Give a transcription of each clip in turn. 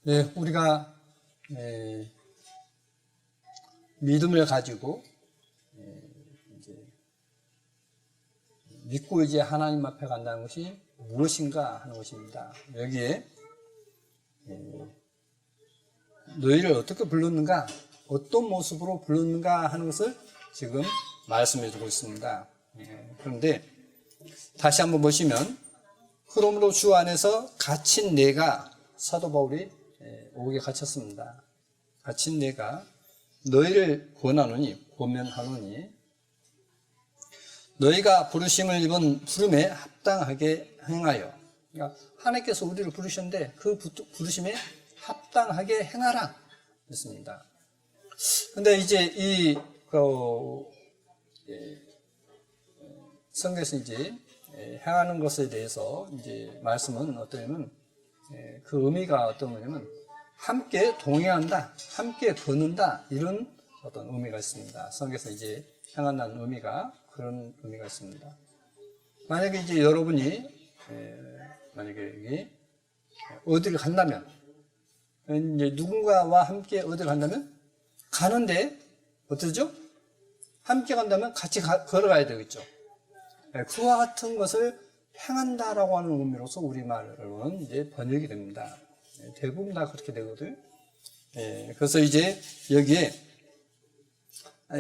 네, 우리가 믿음을 가지고 이제 믿고 이제 하나님 앞에 간다는 것이 무엇인가 하는 것입니다. 여기에 너희를 어떻게 불렀는가, 어떤 모습으로 불렀는가 하는 것을 지금 말씀해 주고 있습니다. 그런데 다시 한번 보시면, 그러므로 주 안에서 갇힌 내가, 사도 바울이 옥에 갇혔습니다. 갇힌 내가 너희를 권하노니, 고면하노니 너희가 부르심을 입은 부름에 합당하게 행하여. 그러니까 하나님께서 우리를 부르셨는데 그 부르심에 합당하게 행하라 했습니다. 근데 이제 성경에서 이제 행하는 것에 대해서 이제 말씀은 어떠냐면, 그 의미가 어떤 거냐면 함께 동행한다, 함께 걷는다, 이런 어떤 의미가 있습니다. 성경에서 이제 행한다는 의미가 그런 의미가 있습니다. 만약에 이제 여러분이 만약에 여기 어디를 간다면, 이제 누군가와 함께 어디를 간다면, 가는데 어떠죠? 함께 간다면 같이 걸어가야 되겠죠. 그와 같은 것을 행한다라고 하는 의미로서 우리말로는 이제 번역이 됩니다. 대부분 다 그렇게 되거든요. 그래서 이제 여기에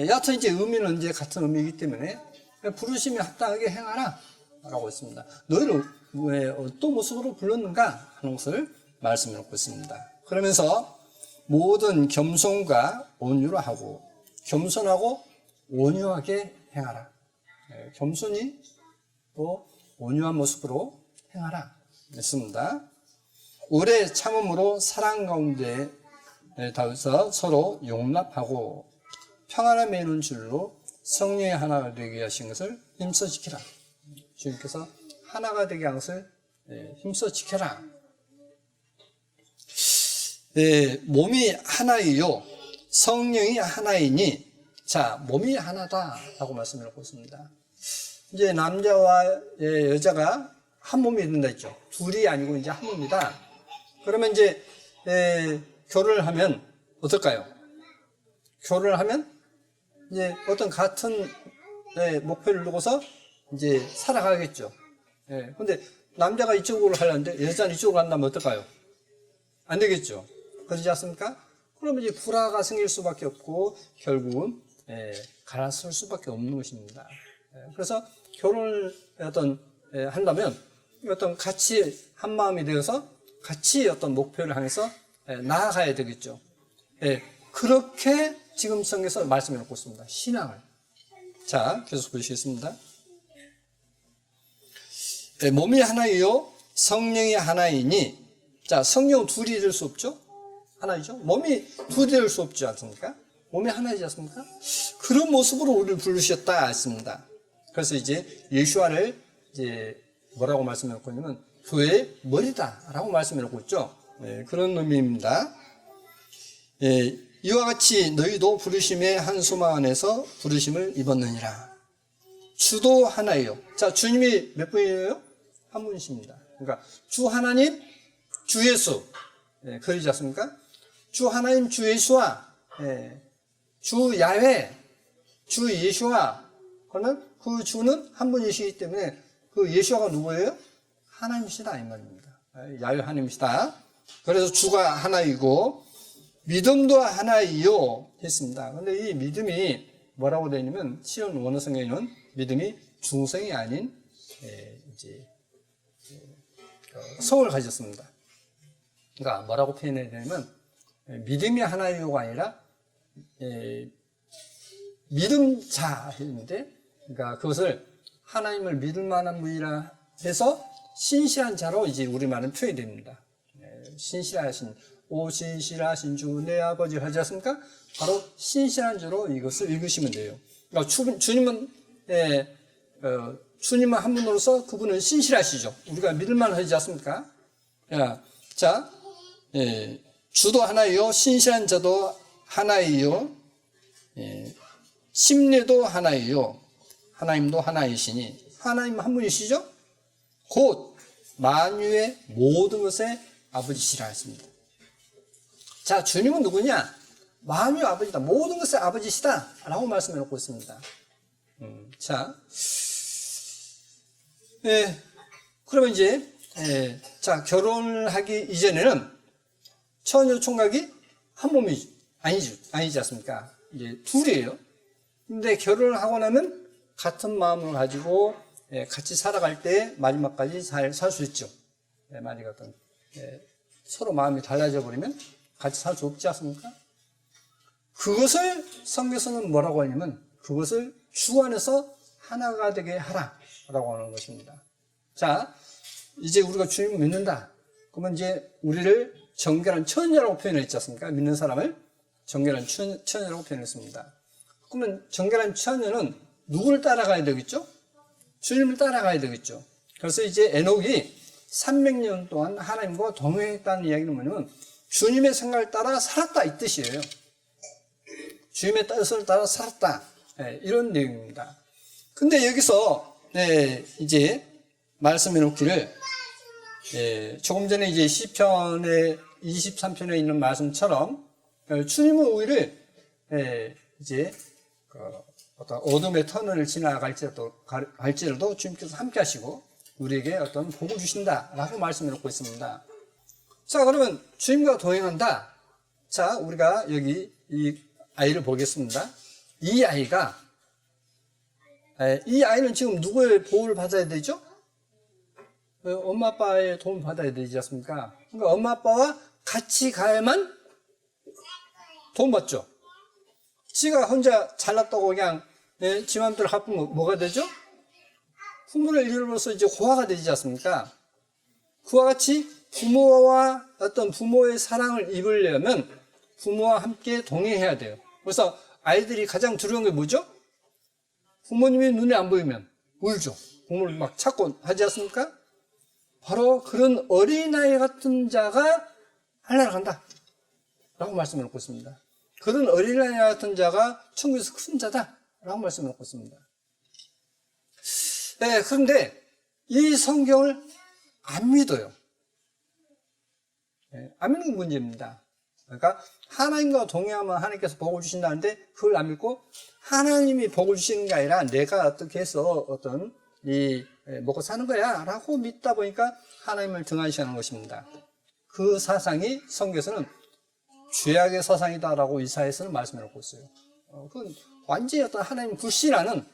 여하튼 이제 의미는 이제 같은 의미이기 때문에 부르심에 합당하게 행하라 라고 했습니다. 너희를 왜 어떤 모습으로 불렀는가 하는 것을 말씀해 놓고 있습니다. 그러면서 모든 겸손과 온유로 하고, 겸손하고 온유하게 행하라. 겸손히 또 온유한 모습으로 행하라 했습니다. 오래 참음으로 사랑 가운데 닿아서 서로 용납하고 평안함에 이루는 줄로 성령의 하나가 되게 하신 것을 힘써 지키라. 주님께서 하나가 되게 한 것을 힘써 지켜라. 몸이 하나이요 성령이 하나이니, 자, 몸이 하나다라고 말씀을 하고 있습니다. 이제 남자와 여자가 한 몸이 된다 했죠. 둘이 아니고 이제 한 몸이다. 그러면 이제 결혼을 하면 어떨까요? 결혼을 하면 이제 어떤 같은 목표를 두고서 이제 살아가겠죠. 근데 남자가 이쪽으로 하려는데 여자는 이쪽으로 간다면 어떨까요? 안 되겠죠. 그러지 않습니까? 그러면 이제 불화가 생길 수밖에 없고 결국은 갈라설 수밖에 없는 것입니다. 그래서 결혼을 한다면 어떤 같이 한 마음이 되어서 같이 어떤 목표를 향해서 나아가야 되겠죠. 그렇게 지금 성경에서 말씀해 놓고 있습니다. 신앙을. 자, 계속 보시겠습니다. 몸이 하나이요 성령이 하나이니, 자, 성령 둘이 될 수 없죠? 하나이죠? 몸이 둘이 될 수 없지 않습니까? 몸이 하나이지 않습니까? 그런 모습으로 우리를 부르셨다 했습니다. 그래서 이제 예수와를 이제 뭐라고 말씀해 놓고 있냐면 교회의 머리다라고 말씀해 놓고 있죠. 그런 의미입니다. 이와 같이 너희도 부르심의 한 소망 안에서 부르심을 입었느니라. 주도 하나예요. 자, 주님이 몇 분이에요? 한 분이십니다. 그러니까 주 하나님, 주 예수. 그러지 않습니까? 주 하나님, 주 예수와 주 야훼, 주 예수와, 그 주는 한 분이시기 때문에 그 예수가 누구예요? 하나님이시다 이 말입니다. 야훼 하나님이시다. 그래서 주가 하나이고 믿음도 하나이요 했습니다. 그런데 이 믿음이 뭐라고 되어 있냐면 시온 원어 성경에는 믿음이 중성이 아닌 이제 성을 가졌습니다. 그러니까 뭐라고 표현해야 되냐면 믿음이 하나이요가 아니라 믿음자 했는데, 그러니까 그것을 하나님을 믿을 만한 분이라 해서 신실한 자로 이제 우리말은 표현이 됩니다. 신실하신, 오 신실하신 주 내 아버지 하지 않습니까? 바로 신실한 자로 이것을 읽으시면 돼요. 그러니까 주님은 한 분으로서 그분은 신실하시죠. 우리가 믿을만 하지 않습니까? 자, 주도 하나이요 신실한 자도 하나이요 심례도 하나이요 하나님도 하나이시니, 하나님 한 분이시죠? 곧 만유의 모든 것의 아버지시라 했습니다. 자, 주님은 누구냐? 마음이 아버지다. 모든 것의 아버지시다. 라고 말씀해 놓고 있습니다. 자, 그러면 이제, 자, 결혼을 하기 이전에는 처녀 총각이 한 몸이 아니지 않습니까? 이제 둘이에요. 근데 결혼을 하고 나면 같은 마음을 가지고 같이 살아갈 때 마지막까지 잘 살 수 있죠. 만약 어떤 서로 마음이 달라져 버리면 같이 살 수 없지 않습니까? 그것을 성경에서는 뭐라고 하냐면 그것을 주 안에서 하나가 되게 하라라고 하는 것입니다. 자, 이제 우리가 주님을 믿는다. 그러면 이제 우리를 정결한 처녀라고 표현했지 않습니까? 믿는 사람을 정결한 처녀라고 표현했습니다. 그러면 정결한 처녀는 누구를 따라가야 되겠죠? 주님을 따라가야 되겠죠. 그래서 이제 에녹이 300년 동안 하나님과 동행했다는 이야기는 뭐냐면 주님의 생각을 따라 살았다 이 뜻이에요. 주님의 뜻을 따라 살았다. 이런 내용입니다. 근데 여기서 이제 말씀해 놓기를 조금 전에 이제 시편의 23편에 있는 말씀처럼 주님은 우리를 이제 어떤 어둠의 터널을 지나갈지라도 주님께서 함께 하시고 우리에게 어떤 복을 주신다라고 말씀해 놓고 있습니다. 자, 그러면 주님과 동행한다. 자, 우리가 여기 이 아이를 보겠습니다. 이 아이는 지금 누구의 보호를 받아야 되죠? 엄마 아빠의 도움을 받아야 되지 않습니까? 그러니까 엄마 아빠와 같이 가야만 도움 받죠. 지가 혼자 잘났다고 그냥 지 맘대로 갚으면 뭐가 되죠? 부모를 이름으로써 이제 고아가 되지 않습니까? 그와 같이 부모와 어떤 부모의 사랑을 입으려면 부모와 함께 동행해야 돼요. 그래서 아이들이 가장 두려운 게 뭐죠? 부모님이 눈에 안 보이면 울죠. 부모를 막 찾고 하지 않습니까? 바로 그런 어린아이 같은 자가 하늘나라 간다 라고 말씀해 놓고 있습니다. 그런 어린아이 같은 자가 천국에서 큰 자다 라고 말씀해 놓고 있습니다. 그런데 이 성경을 안 믿어요. 안 믿는 건 문제입니다. 그러니까 하나님과 동행하면 하나님께서 복을 주신다는데 그걸 안 믿고 하나님이 복을 주시는 게 아니라 내가 어떻게 해서 어떤 먹고 사는 거야 라고 믿다 보니까 하나님을 등한시하는 것입니다. 그 사상이 성경에서는 죄악의 사상이다라고 이사야서는 말씀해 놓고 있어요. 그건 완전히 어떤 하나님 불신하는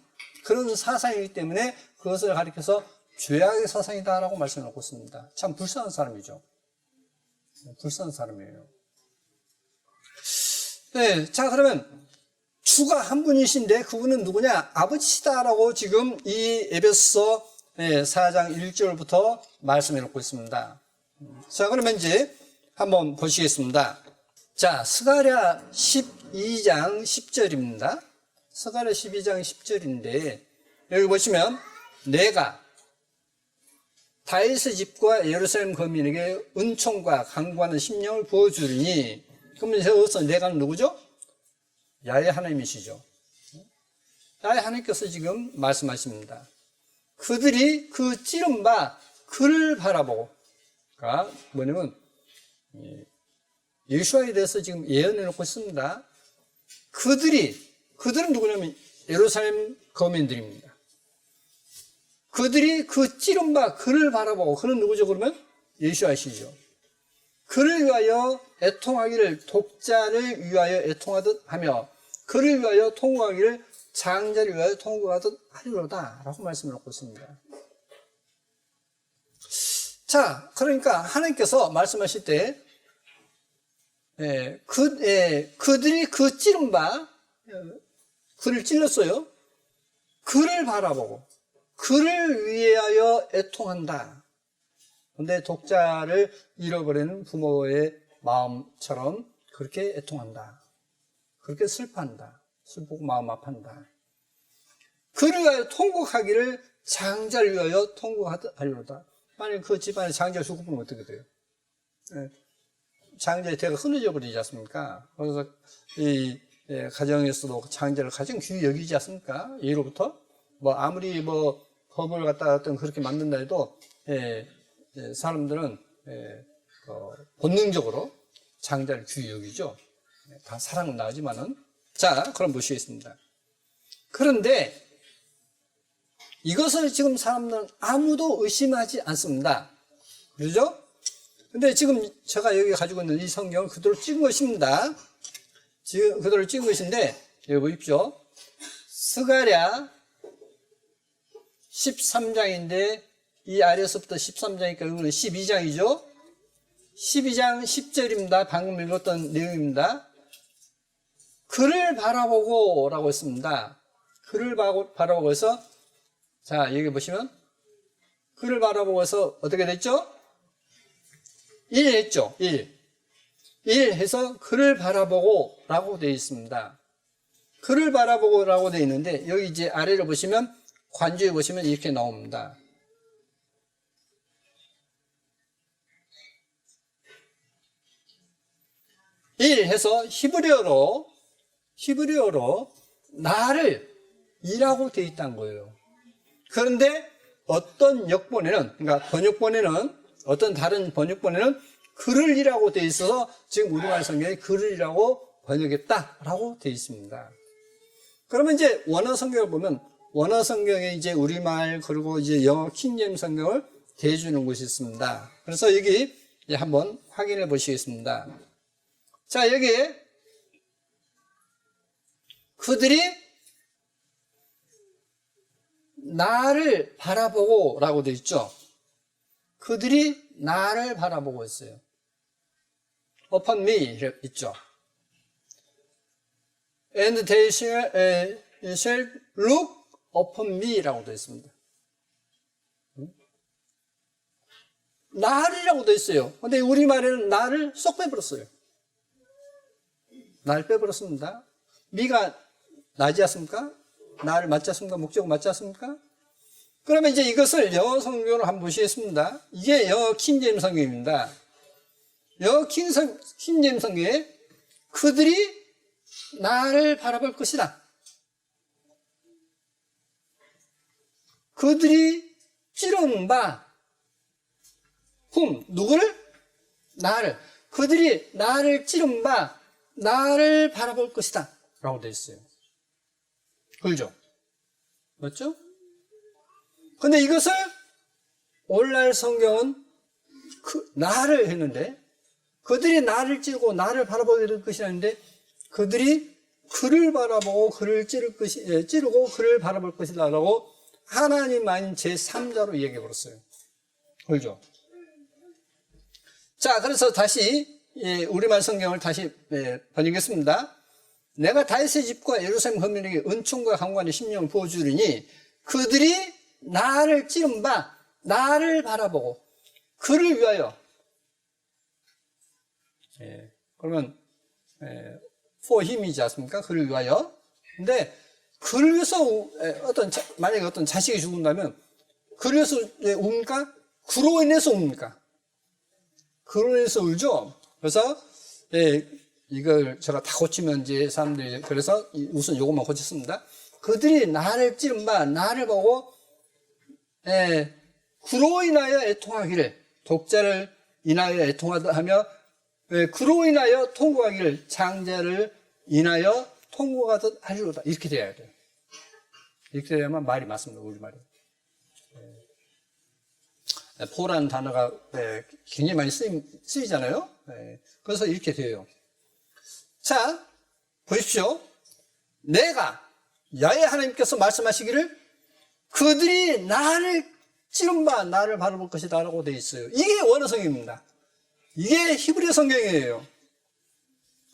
그런 사상이기 때문에 그것을 가리켜서 죄악의 사상이다라고 말씀해 놓고 있습니다. 참 불쌍한 사람이죠. 불쌍한 사람이에요. 자, 그러면 주가 한 분이신데 그분은 누구냐? 아버지시다라고 지금 이 에베소서 4장 1절부터 말씀해 놓고 있습니다. 자, 그러면 이제 한번 보시겠습니다. 자, 스가랴 12장 10절입니다. 스가랴 12장 10절인데 여기 보시면 내가 다윗의 집과 예루살렘 거민에게 은총과 강구하는 심령을 부어주리니 그러면 여기서 내가는 누구죠? 야훼 하나님이시죠. 야훼 하나님께서 지금 말씀하십니다. 그들이 그 찌른 바 그를 바라보고 그러니까 뭐냐면 예수와에 대해서 지금 예언해 놓고 있습니다. 그들은 누구냐면 예루살렘 거민들입니다. 그들이 그 찌른 바 그를 바라보고 그는 누구죠? 그러면 예수와시죠. 그를 위하여 애통하기를 독자를 위하여 애통하듯 하며 그를 위하여 통곡하기를 장자를 위하여 통곡하듯 하리로다 라고 말씀을 놓고 있습니다. 자, 그러니까 하나님께서 말씀하실 때 그들이 그 찌른 바 그를 찔렀어요. 그를 바라보고 그를 위하여 애통한다. 그런데 독자를 잃어버리는 부모의 마음처럼 그렇게 애통한다. 그렇게 슬퍼한다. 슬프고 마음 아파한다. 그를 위하여 통곡하기를 장자를 위하여 통곡하리로다. 만약 그 집안에 장자가 죽으면 어떻게 돼요? 장자의 대가 흐느져 버리지 않습니까? 그래서 이 가정에서도 장자를 가장 귀히 여기지 않습니까? 예로부터 뭐 아무리 뭐 법을 갖다가 어떤 그렇게 만든다 해도 사람들은 본능적으로 장자를 귀히 여기죠. 다 사랑은 나지만은. 자, 그럼 보시겠습니다. 그런데 이것을 지금 사람들은 아무도 의심하지 않습니다. 그렇죠? 근데 지금 제가 여기 가지고 있는 이 성경을 그대로 찍은 것입니다. 지금 그대로 찍은 것인데, 여기 보십시오. 스가랴 13장인데, 이 아래서부터 13장이니까 이거는 12장이죠? 12장 10절입니다. 방금 읽었던 내용입니다. 그를 바라보고 라고 했습니다. 그를 바라보고 해서, 자, 여기 보시면, 그를 바라보고 해서 어떻게 됐죠? 1 했죠? 1 해서 그를 바라보고 라고 되어 있습니다. 그를 바라보고 라고 되어 있는데, 여기 이제 아래를 보시면, 관주에 보시면 이렇게 나옵니다. 일 해서 히브리어로 나를 이라고 되어 있다는 거예요. 그런데 어떤 역본에는, 그러니까 번역본에는, 어떤 다른 번역본에는 그를 이라고 되어 있어서 지금 우리말 성경에 그를 이라고 번역했다라고 되어 있습니다. 그러면 이제 원어 성경을 보면 원어 성경에 이제 우리말 그리고 이제 영어 킹제임스 성경을 대주는 곳이 있습니다. 그래서 여기 이제 한번 확인해 보시겠습니다. 자, 여기에 그들이 나를 바라보고 라고 되어 있죠. 그들이 나를 바라보고 있어요. Upon me 있죠. And they shall look upon me 라고 되어 있습니다. 나를이라고 되어 있어요. 근데 우리말에는 나를 쏙 빼버렸어요. 나를 빼버렸습니다. 미가 나지 않습니까? 나를 맞지 않습니까? 목적어 맞지 않습니까? 그러면 이제 이것을 영어 성경으로 한번 보시겠습니다. 이게 영어 킹제임스 성경입니다. 영어 킹제임스 성경에 그들이 나를 바라볼 것이다. 그들이 찌른 바 누구를? 나를. 그들이 나를 찌른 바 나를 바라볼 것이다 라고 되어 있어요. 그렇죠? 맞죠? 근데 이것을 오늘날 성경은 나를 했는데 그들이 나를 찌르고 나를 바라보게 될 것이라는데 그들이 그를 바라보고 그를 찌르고 그를 바라볼 것이다 라고 하나님 아닌 제3자로 얘기해 버렸어요. 그렇죠? 자, 그래서 다시 우리말 성경을 다시 번역했습니다. 내가 다윗의 집과 예루살렘 거민에게 은총과 강구하는 심령을 부어주리니 그들이 나를 찌른 바 나를 바라보고 그를 위하여 그러면 for him이지 않습니까? 그를 위하여. 근데 그를 위해서 만약에 어떤 자식이 죽는다면 그를 위해서 웁니까? 그로 인해서 웁니까? 그로 인해서 울죠. 그래서 이걸 제가 다 고치면 이제 사람들이 그래서 우선 요것만 고쳤습니다. 그들이 나를 찌른 바 나를 보고 그로 인하여 애통하기를 독자를 인하여 애통하며 그로 인하여 통곡하기를 장자를 인하여 통곡하듯 하리로다. 이렇게 돼야 돼요. 이렇게 돼야만 말이 맞습니다. 우리말이. 포라는 단어가 굉장히 많이 쓰이잖아요. 그래서 이렇게 돼요. 자, 보십시오. 내가 야훼 하나님께서 말씀하시기를 그들이 나를 찌른 바 나를 바라볼 것이다 라고 되어 있어요. 이게 원어 성경입니다. 이게 히브리어 성경이에요.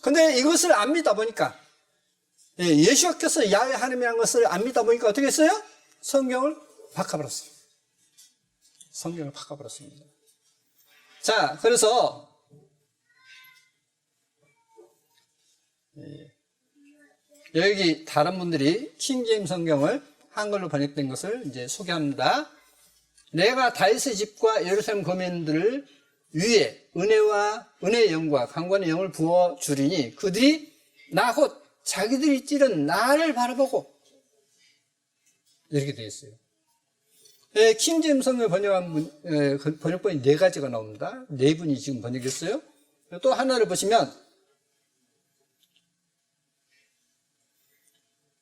근데 이것을 안 믿다 보니까 예수께서 야훼 하나님이라는 것을 안 믿다 보니까 어떻게 했어요? 성경을 바꿔버렸어요. 성경을 바꿔버렸습니다. 자, 그래서 여기 다른 분들이 킹제임스 성경을 한글로 번역된 것을 이제 소개합니다. 내가 다윗의 집과 예루살렘 거민들을 위에 은혜의 영과 강구하는 영을 부어 주리니 그들이 나 곧 자기들이 찌른 나를 바라보고 이렇게 되어 있어요. 킹제임스 성경을 번역한 번역본이 4가지가 나옵니다. 4분이 지금 번역했어요. 또 하나를 보시면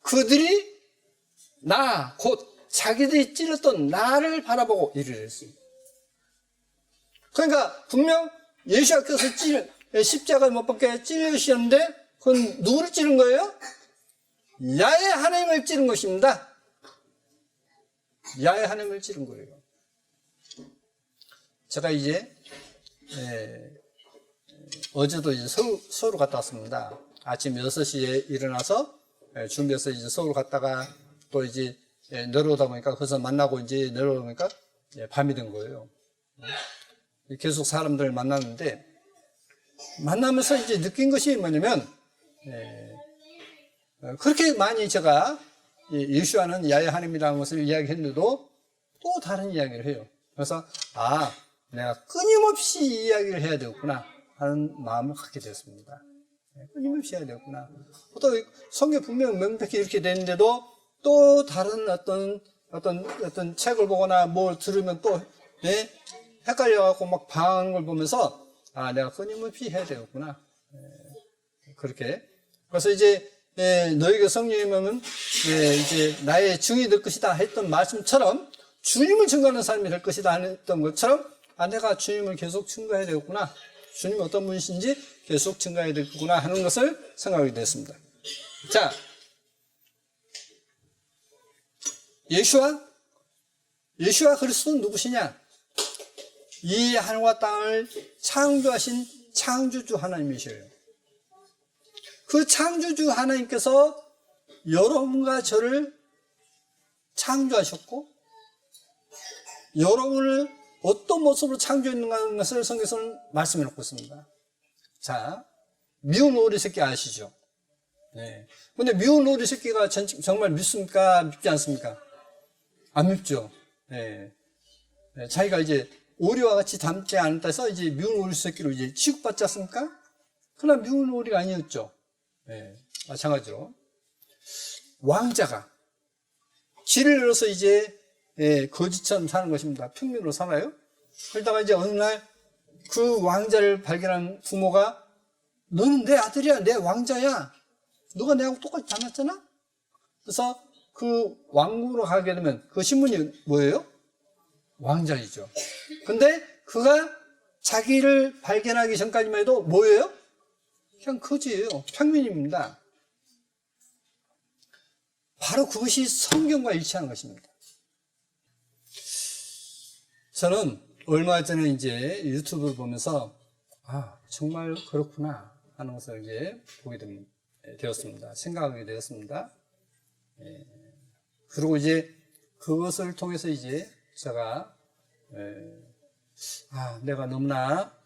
그들이 나, 곧 자기들이 찔렀던 나를 바라보고 이르려 했습니다. 그러니까 분명 예수께서 십자가에 못 박혀 찔리셨는데 그건 누구를 찌른 거예요? 야훼 하나님을 찌른 것입니다. 야훼 하나님을 찌른 거예요. 제가 이제 어제도 이제 서울 갔다 왔습니다. 아침 6시에 일어나서 준비해서 이제 서울 갔다가 또 이제 내려오다 보니까 거기서 만나고 이제 내려오다 보니까 밤이 된 거예요. 계속 사람들을 만났는데 만나면서 이제 느낀 것이 뭐냐면 그렇게 많이 제가 예수와는 야훼 하나님이라는 것을 이야기했는데도 또 다른 이야기를 해요. 그래서 내가 끊임없이 이 이야기를 해야 되겠구나 하는 마음을 갖게 되었습니다. 끊임없이 해야 되겠구나. 또 성경 분명 명백히 이렇게 되는데도 또 다른 어떤 책을 보거나 뭘 들으면 또 헷갈려갖고 막 방황하는 걸 보면서 내가 끊임없이 해야 되겠구나. 그렇게. 그래서 이제 너희가 성령이면 이제 나의 증인이 될 것이다 했던 말씀처럼 주님을 증거하는 사람이 될 것이다 했던 것처럼 내가 주님을 계속 증거해야 되겠구나. 주님이 어떤 분이신지 계속 증거해야 되겠구나 하는 것을 생각하게 됐습니다. 자, 예수와 그리스도는 누구시냐? 이 하늘과 땅을 창조하신 창조주 하나님이셔요. 그 창조주 하나님께서 여러분과 저를 창조하셨고 여러분을 어떤 모습으로 창조했는가 하는 것을 성경에서는 말씀해 놓고 있습니다. 자, 미운 오리 새끼 아시죠? 네. 근데 미운 오리 새끼가 정말 밉습니까? 밉지 않습니까? 안 밉죠. 네. 자기가 이제 오리와 같이 닮지 않았다 해서 이제 미운 오리 새끼로 이제 취급받지 않습니까? 그러나 미운 오리가 아니었죠. 네. 마찬가지로. 왕자가 길을 잃어서 이제 거지처럼 사는 것입니다. 평민으로 살아요. 그러다가 이제 어느 날 그 왕자를 발견한 부모가 너는 내 아들이야, 내 왕자야. 너가 내하고 똑같이 닮았잖아? 그래서 그 왕궁으로 가게 되면 그 신분이 뭐예요? 왕자이죠. 근데 그가 자기를 발견하기 전까지만 해도 뭐예요? 그냥 거지예요. 평민입니다. 바로 그것이 성경과 일치하는 것입니다. 저는 얼마 전에 이제 유튜브를 보면서 정말 그렇구나 하는 것을 이제 보게 되었습니다. 생각하게 되었습니다. 그리고 이제 그것을 통해서 이제 제가 내가 너무나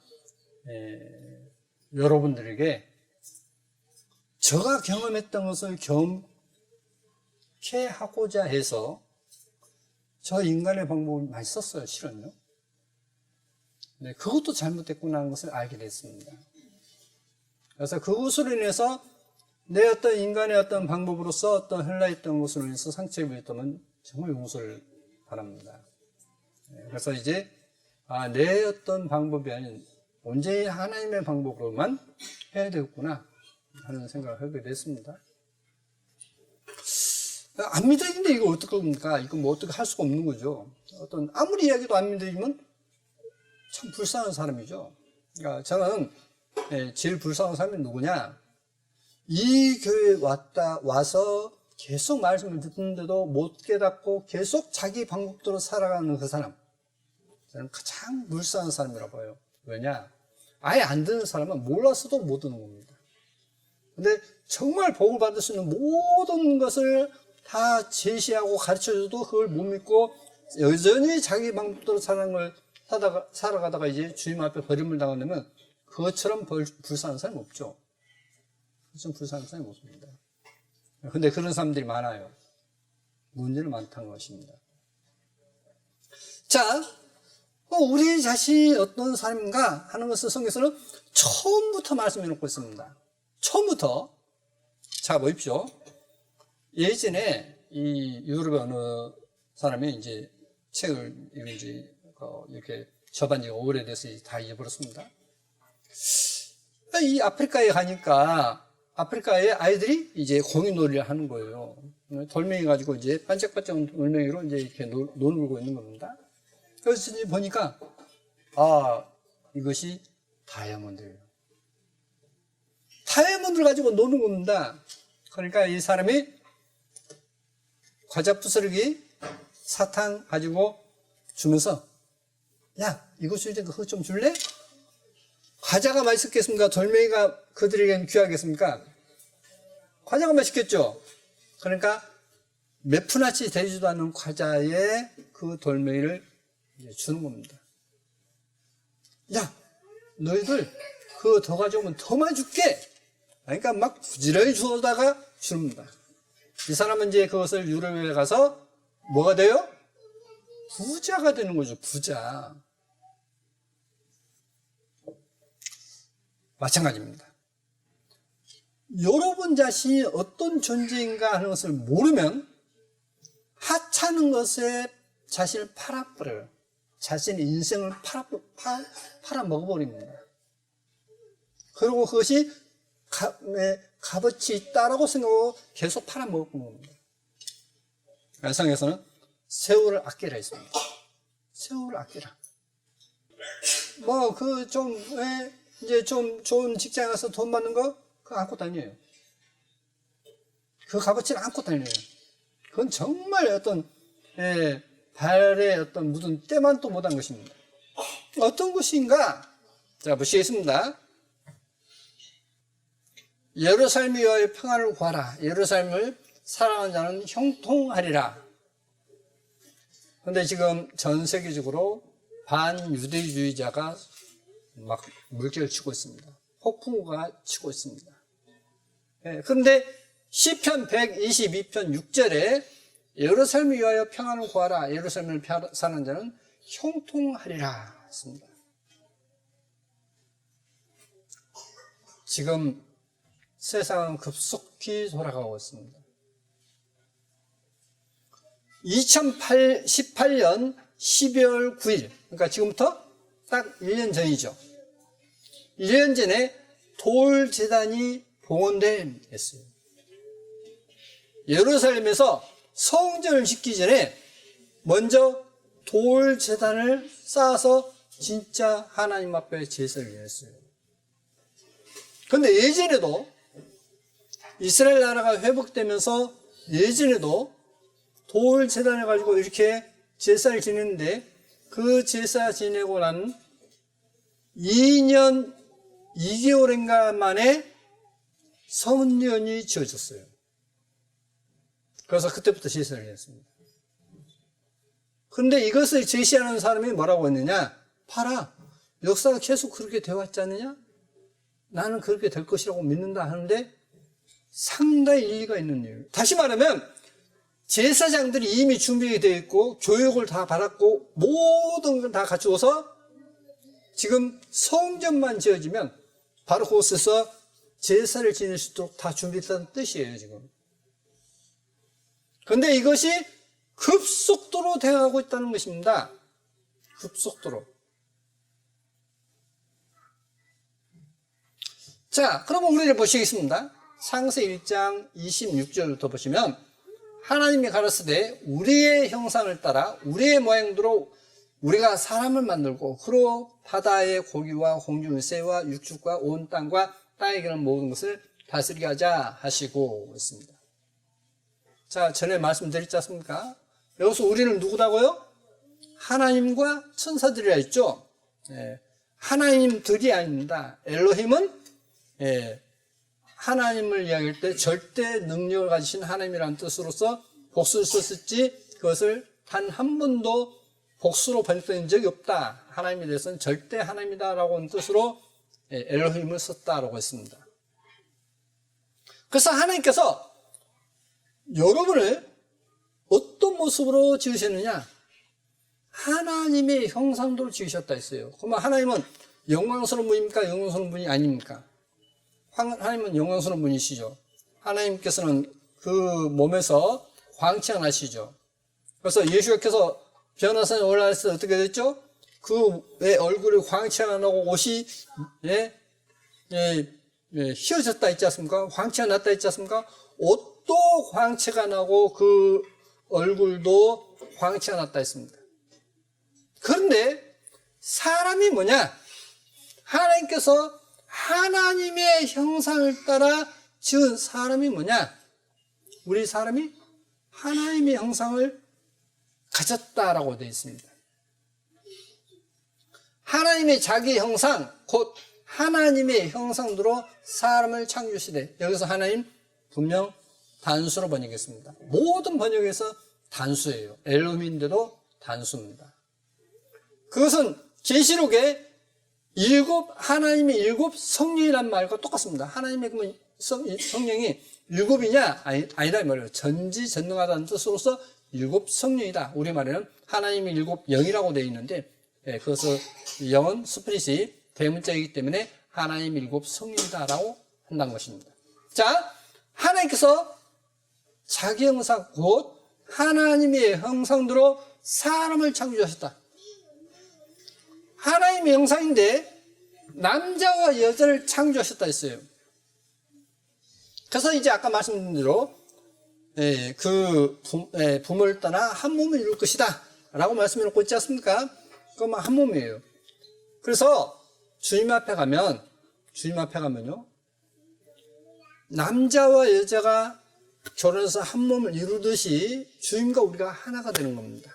여러분들에게 제가 경험했던 것을 경험케 하고자 해서 저 인간의 방법을 많이 썼어요, 실은요. 네, 그것도 잘못됐구나 하는 것을 알게 됐습니다. 그래서 그것으로 인해서 내 어떤 인간의 어떤 방법으로서 어떤 흘러있던 것으로 인해서 상처를 입었다면 정말 용서를 바랍니다. 네, 그래서 이제 내 어떤 방법이 아닌 온전히 하나님의 방법으로만 해야 되겠구나 하는 생각을 하게 됐습니다. 안 믿어지는데 이거 어떡합니까? 이거 뭐 어떻게 할 수가 없는 거죠. 아무리 이야기도 안 믿어지면 참 불쌍한 사람이죠. 그러니까 저는 제일 불쌍한 사람이 누구냐? 이 교회에 와서 계속 말씀을 듣는데도 못 깨닫고 계속 자기 방법대로 살아가는 그 사람. 저는 가장 불쌍한 사람이라고 봐요. 왜냐? 아예 안 듣는 사람은 몰라서도 못 듣는 겁니다. 근데 정말 복을 받을 수 있는 모든 것을 다 제시하고 가르쳐줘도 그걸 못 믿고 여전히 자기 방법대로 살아가다가 이제 주님 앞에 버림을 당하면 그것처럼 불쌍한 사람이 없죠. 그것처럼 불쌍한 사람이 없습니다. 근데 그런 사람들이 많아요. 문제는 많다는 것입니다. 자, 우리 자신이 어떤 사람인가 하는 것을 성경에서는 처음부터 말씀해 놓고 있습니다. 처음부터. 자, 보십시오. 예전에 이 유럽의 어느 사람이 이제 책을 이렇게 접한 지가 오래돼서 다 잊어버렸습니다. 이 아프리카에 가니까 아프리카의 아이들이 이제 공이놀이를 하는 거예요. 돌멩이 가지고 이제 반짝반짝 돌멩이로 이제 이렇게 놀고 있는 겁니다. 그래서 이제 보니까 이것이 다이아몬드예요. 다이아몬드를 가지고 노는 겁니다. 그러니까 이 사람이 과자 부스러기 사탕 가지고 주면서 야, 이거 줄때 그거 좀 줄래? 과자가 맛있겠습니까? 돌멩이가 그들에게는 귀하겠습니까? 과자가 맛있겠죠? 그러니까 몇 푼어치 되지도 않는 과자에 그 돌멩이를 주는 겁니다. 야, 너희들 그거 더 가져오면 더 많이 줄게. 그러니까 막 부지런히 주워다가 줍니다. 이 사람은 이제 그것을 유럽에 가서 뭐가 돼요? 부자가 되는 거죠. 부자. 마찬가지입니다. 여러분 자신이 어떤 존재인가 하는 것을 모르면 하찮은 것에 자신을 팔아버려요. 자신의 인생을 팔아먹어버립니다. 그리고 그것이 값어치 있다라고 생각하고 계속 팔아먹는 겁니다. 성경에서는 세월을 아끼라 했습니다. 세월을 아끼라. 이제 좀 좋은 직장에 가서 돈 받는 거, 그거 안고 다녀요. 그 값어치를 안고 다녀요. 그건 정말 발에 묻은 때만 또 못한 것입니다. 어떤 것인가? 자, 보시겠습니다. 예루살렘 위하여 평안을 구하라. 예루살렘을 사랑하는 자는 형통하리라. 그런데 지금 전 세계적으로 반유대주의자가 막 물결을 치고 있습니다. 폭풍우가 치고 있습니다. 그런데 시편 122편 6절에 예루살렘을 위하여 평안을 구하라. 예루살렘을 사는 자는 형통하리라 했습니다. 지금 세상은 급속히 돌아가고 있습니다. 2018년 12월 9일, 그러니까 지금부터 딱 1년 전이죠. 1년 전에 돌재단이 봉헌됐어요. 예루살렘에서 성전을 짓기 전에 먼저 돌재단을 쌓아서 진짜 하나님 앞에 제사를 드렸어요. 그런데 예전에도 이스라엘 나라가 회복되면서 예전에도 돌재단을 가지고 이렇게 제사를 지냈는데 그 제사 지내고 난 2년 2개월인가 만에 성전이 지어졌어요. 그래서 그때부터 제사를 했습니다. 그런데 이것을 제시하는 사람이 뭐라고 했느냐? 봐라, 역사가 계속 그렇게 되어왔지 않느냐? 나는 그렇게 될 것이라고 믿는다 하는데 상당히 일리가 있는 일이에요. 다시 말하면 제사장들이 이미 준비되어 있고 교육을 다 받았고 모든 걸 다 갖추어서 지금 성전만 지어지면 바로 그곳에서 제사를 지낼 수 있도록 다 준비됐다는 뜻이에요, 지금. 그런데 이것이 급속도로 되어가고 있다는 것입니다. 급속도로. 자, 그러면 우리를 보시겠습니다. 창세기 1장 26절부터 보시면 하나님이 가라사대 우리의 형상을 따라 우리의 모양대로 우리가 사람을 만들고 그로 바다의 고기와 공중 새와 육축과 온 땅과 땅에 기는 모든 것을 다스리게 하자 하시고 있습니다. 자, 전에 말씀드렸지 않습니까? 여기서 우리는 누구라고요? 하나님과 천사들이라 했죠. 하나님들이 아닙니다. 엘로힘은 하나님을 이야기할 때 절대 능력을 가지신 하나님이라는 뜻으로서 복수를 썼지 그것을 단 한 번도 복수로 번역된 적이 없다. 하나님에 대해서는 절대 하나님이다라고 하는 뜻으로 엘로힘을 썼다라고 했습니다. 그래서 하나님께서 여러분을 어떤 모습으로 지으셨느냐? 하나님의 형상대로 지으셨다 했어요. 그러면 하나님은 영광스러운 분입니까? 영광스러운 분이 아닙니까? 하나님은 영광스러운 분이시죠. 하나님께서는 그 몸에서 광채가 나시죠. 그래서 예수께서 변화산에 올라왔을 때 어떻게 됐죠? 그의 얼굴에 광채가 나고 옷이 휘어졌다 있지 않습니까? 광채가 났다 있지 않습니까? 옷도 광채가 나고 그 얼굴도 광채가 났다 했습니다. 그런데 사람이 뭐냐? 하나님께서 하나님의 형상을 따라 지은 사람이 뭐냐? 우리 사람이 하나님의 형상을 가졌다라고 되어 있습니다. 하나님의 자기 형상, 곧 하나님의 형상대로 사람을 창조시되, 여기서 하나님 분명 단수로 번역했습니다. 모든 번역에서 단수예요. 엘로힘인데도 단수입니다. 그것은 계시록에 하나님의 일곱 성령이란 말과 똑같습니다. 하나님의 성령이 일곱이냐? 아니다 이 말이에요. 전지전능하다는 뜻으로서 일곱 성령이다. 우리 말에는 하나님의 일곱 영이라고 되어 있는데, 그것을 영은 스피릿이 대문자이기 때문에 하나님의 일곱 성령이다라고 한다는 것입니다. 자, 하나님께서 자기 형상, 곧 하나님의 형상대로 사람을 창조하셨다. 하나님의 형상인데 남자와 여자를 창조하셨다 했어요. 그래서 이제 아까 말씀드린 대로 부모를 떠나 한 몸을 이룰 것이다 라고 말씀해 놓고 있지 않습니까? 그건 한 몸이에요. 그래서 주님 앞에 가면요, 남자와 여자가 결혼해서 한 몸을 이루듯이 주님과 우리가 하나가 되는 겁니다.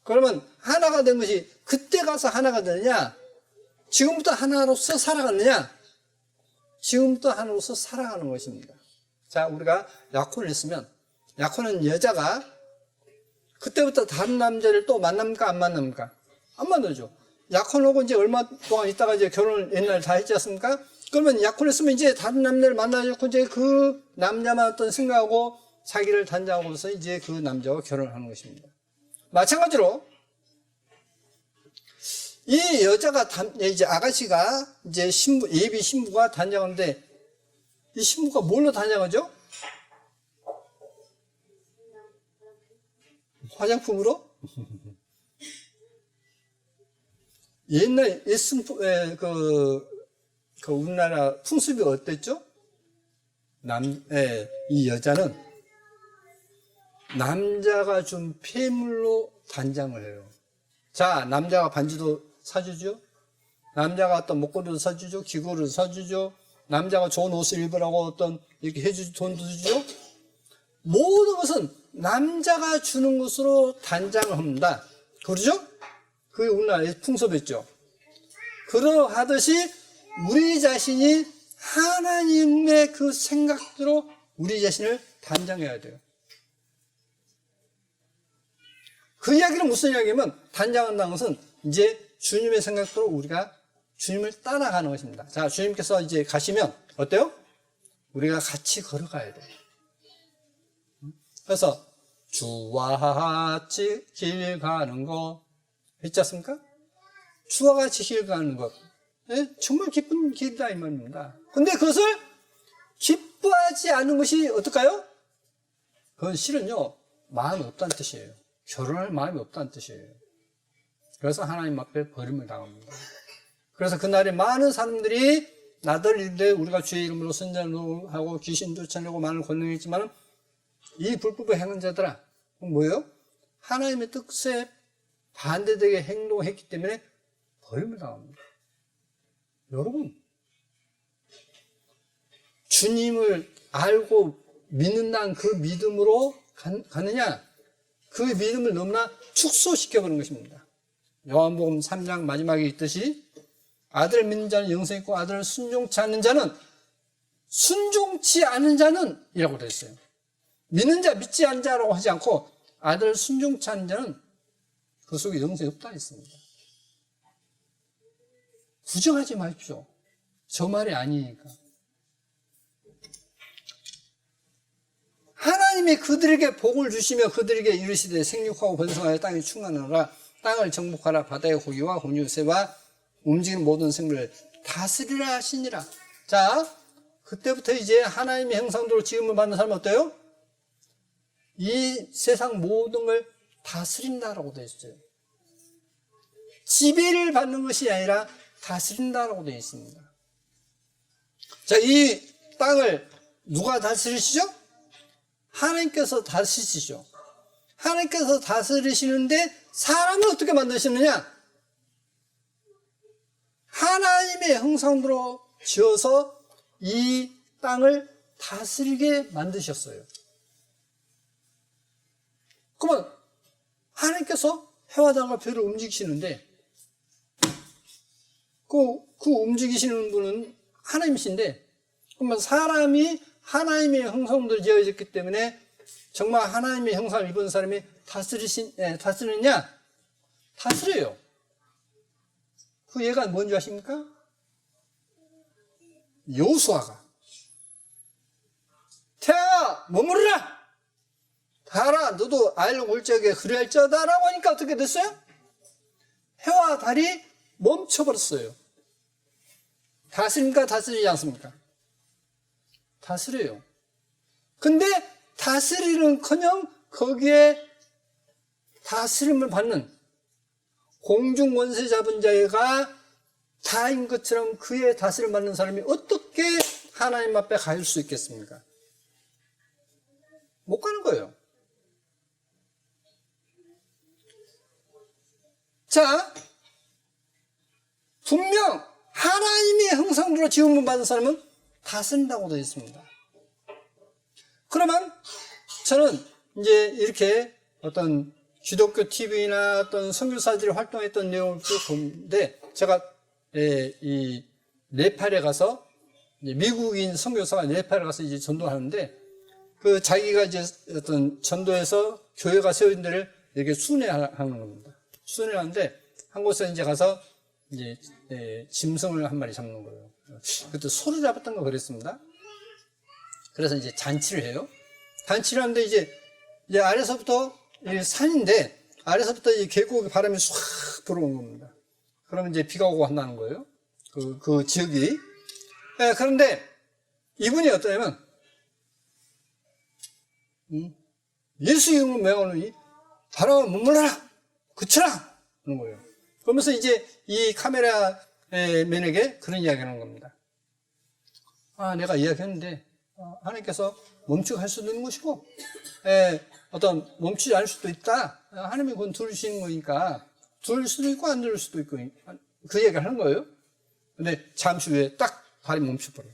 그러면 하나가 된 것이 그때 가서 하나가 되느냐? 지금부터 하나로서 살아가느냐? 지금부터 하나로서 살아가는 것입니다. 자, 우리가 약혼을 했으면, 약혼은 여자가 그때부터 다른 남자를 또 만납니까? 안 만납니까? 안 만나죠. 약혼하고 이제 얼마 동안 있다가 이제 결혼을 옛날에 다 했지 않습니까? 그러면 약혼했으면 이제 다른 남자를 만나고 이제 그 남자만 어떤 생각하고 자기를 단장하고서 이제 그 남자와 결혼을 하는 것입니다. 마찬가지로 이 여자가 이제 아가씨가 이제 예비 신부가 단장하는데 이 신부가 뭘로 단장하죠? 화장품으로? 옛날 그 우리나라 풍습이 어땠죠? 이 여자는 남자가 준 폐물로 단장을 해요. 자, 남자가 반지도 사주죠. 남자가 어떤 목걸이도 사주죠. 귀걸이도 사주죠. 남자가 좋은 옷을 입으라고 어떤 이렇게 해주죠. 돈도 주죠. 모든 것은 남자가 주는 것으로 단장을 합니다. 그러죠? 그게 우리나라의 풍습이었죠. 그러하듯이 우리 자신이 하나님의 그 생각대로 우리 자신을 단장해야 돼요. 그 이야기는 무슨 이야기냐면 단장한다는 것은 이제 주님의 생각대로 우리가 주님을 따라가는 것입니다. 자, 주님께서 이제 가시면 어때요? 우리가 같이 걸어가야 돼요. 그래서 주와 같이 길 가는 거 있지 않습니까? 주와 같이 길 가는 것. 네? 정말 기쁜 길이다 이 말입니다. 근데 그것을 기뻐하지 않는 것이 어떨까요? 그건 실은요, 마음이 없다는 뜻이에요. 결혼할 마음이 없다는 뜻이에요. 그래서 하나님 앞에 버림을 당합니다. 그래서 그날에 많은 사람들이 나들 이르되 우리가 주의 이름으로 선전을 하고 귀신 쫓아내고 많은 권능했지만 이 불법을 행한 자들아, 뭐예요? 하나님의 뜻에 반대되게 행동했기 때문에 버림을 당합니다. 여러분, 주님을 알고 믿는다는 그 믿음으로 가느냐? 그 믿음을 너무나 축소시켜버린 것입니다. 요한복음 3장 마지막에 있듯이 아들을 믿는 자는 영생이 있고 아들을 순종치 않는 자는 이라고 되어 있어요. 믿는 자, 믿지 않는 자라고 하지 않고 아들을 순종치 않는 자는 그 속에 영생이 없다 했습니다. 부정하지 마십시오. 저 말이 아니니까. 하나님이 그들에게 복을 주시며 그들에게 이르시되 생육하고 번성하여 땅에 충만하라. 땅을 정복하라. 바다의 고기와 혼유새와 움직이는 모든 생물을 다스리라 하시니라. 자, 그때부터 이제 하나님의 형상대로 지음을 받는 사람은 어때요? 이 세상 모든 걸 다스린다라고 되어 있어요. 지배를 받는 것이 아니라 다스린다라고 되어 있습니다. 자, 이 땅을 누가 다스리시죠? 하나님께서 다스리시죠. 하나님께서 다스리시는데 사람을 어떻게 만드시느냐? 하나님의 형상대로 지어서 이 땅을 다스리게 만드셨어요. 그러면 하나님께서 해와 달과 별을 움직이시는데 그 움직이시는 분은 하나님이신데, 그러면 사람이 하나님의 형상대로 지어졌기 때문에 정말 하나님의 형상을 입은 사람이 다스리느냐? 다스려요. 그 예가 뭔지 아십니까? 여호수아가 태양아 머무르라, 달아 너도 아이를 올 적에 그리할지어다라고 하니까 어떻게 됐어요? 해와 달이 멈춰버렸어요. 다스립니까? 다스리지 않습니까? 다스려요. 근데 다스리는커녕 거기에 다스림을 받는 공중 원세 잡은 자가 다인 것처럼 그의 다스림을 받는 사람이 어떻게 하나님 앞에 갈 수 있겠습니까? 못 가는 거예요. 자, 분명 하나님의 형상대로 지음을 받은 사람은 다스린다고 되어 있습니다. 그러면 저는 이제 이렇게 어떤 기독교 TV나 어떤 선교사들이 활동했던 내용을 쭉 보는데, 제가 이 네팔에 가서, 미국인 선교사가 네팔에 가서 이제 전도하는데, 그 자기가 이제 어떤 전도에서 교회가 세운 데를 이렇게 순회하는 겁니다. 순회를 하는데, 한 곳에 이제 가서 이제 짐승을 한 마리 잡는 거예요. 그때 소를 잡았던 거 그랬습니다. 그래서 이제 잔치를 해요. 잔치를 하는데 이제 아래서부터 산인데 아래서부터 이 계곡의 바람이 唰 불어오는 겁니다. 그러면 이제 비가 오고 한다는 거예요. 그 지역이. 네, 그런데 이분이 어떠냐면 예수 이름으로 명하노니 바람을 머물러라, 그쳐라 하는 거예요. 그러면서 이제 이 카메라맨에게 그런 이야기를 하는 겁니다. 내가 이야기했는데 하나님께서 멈추게 할 수도 있는 것이고, 어떤 멈추지 않을 수도 있다. 하나님이 그건 들으시는 거니까 들을 수도 있고 안 들을 수도 있고, 그 얘기를 하는 거예요. 근데 잠시 후에 딱 바람이 멈춰버려요.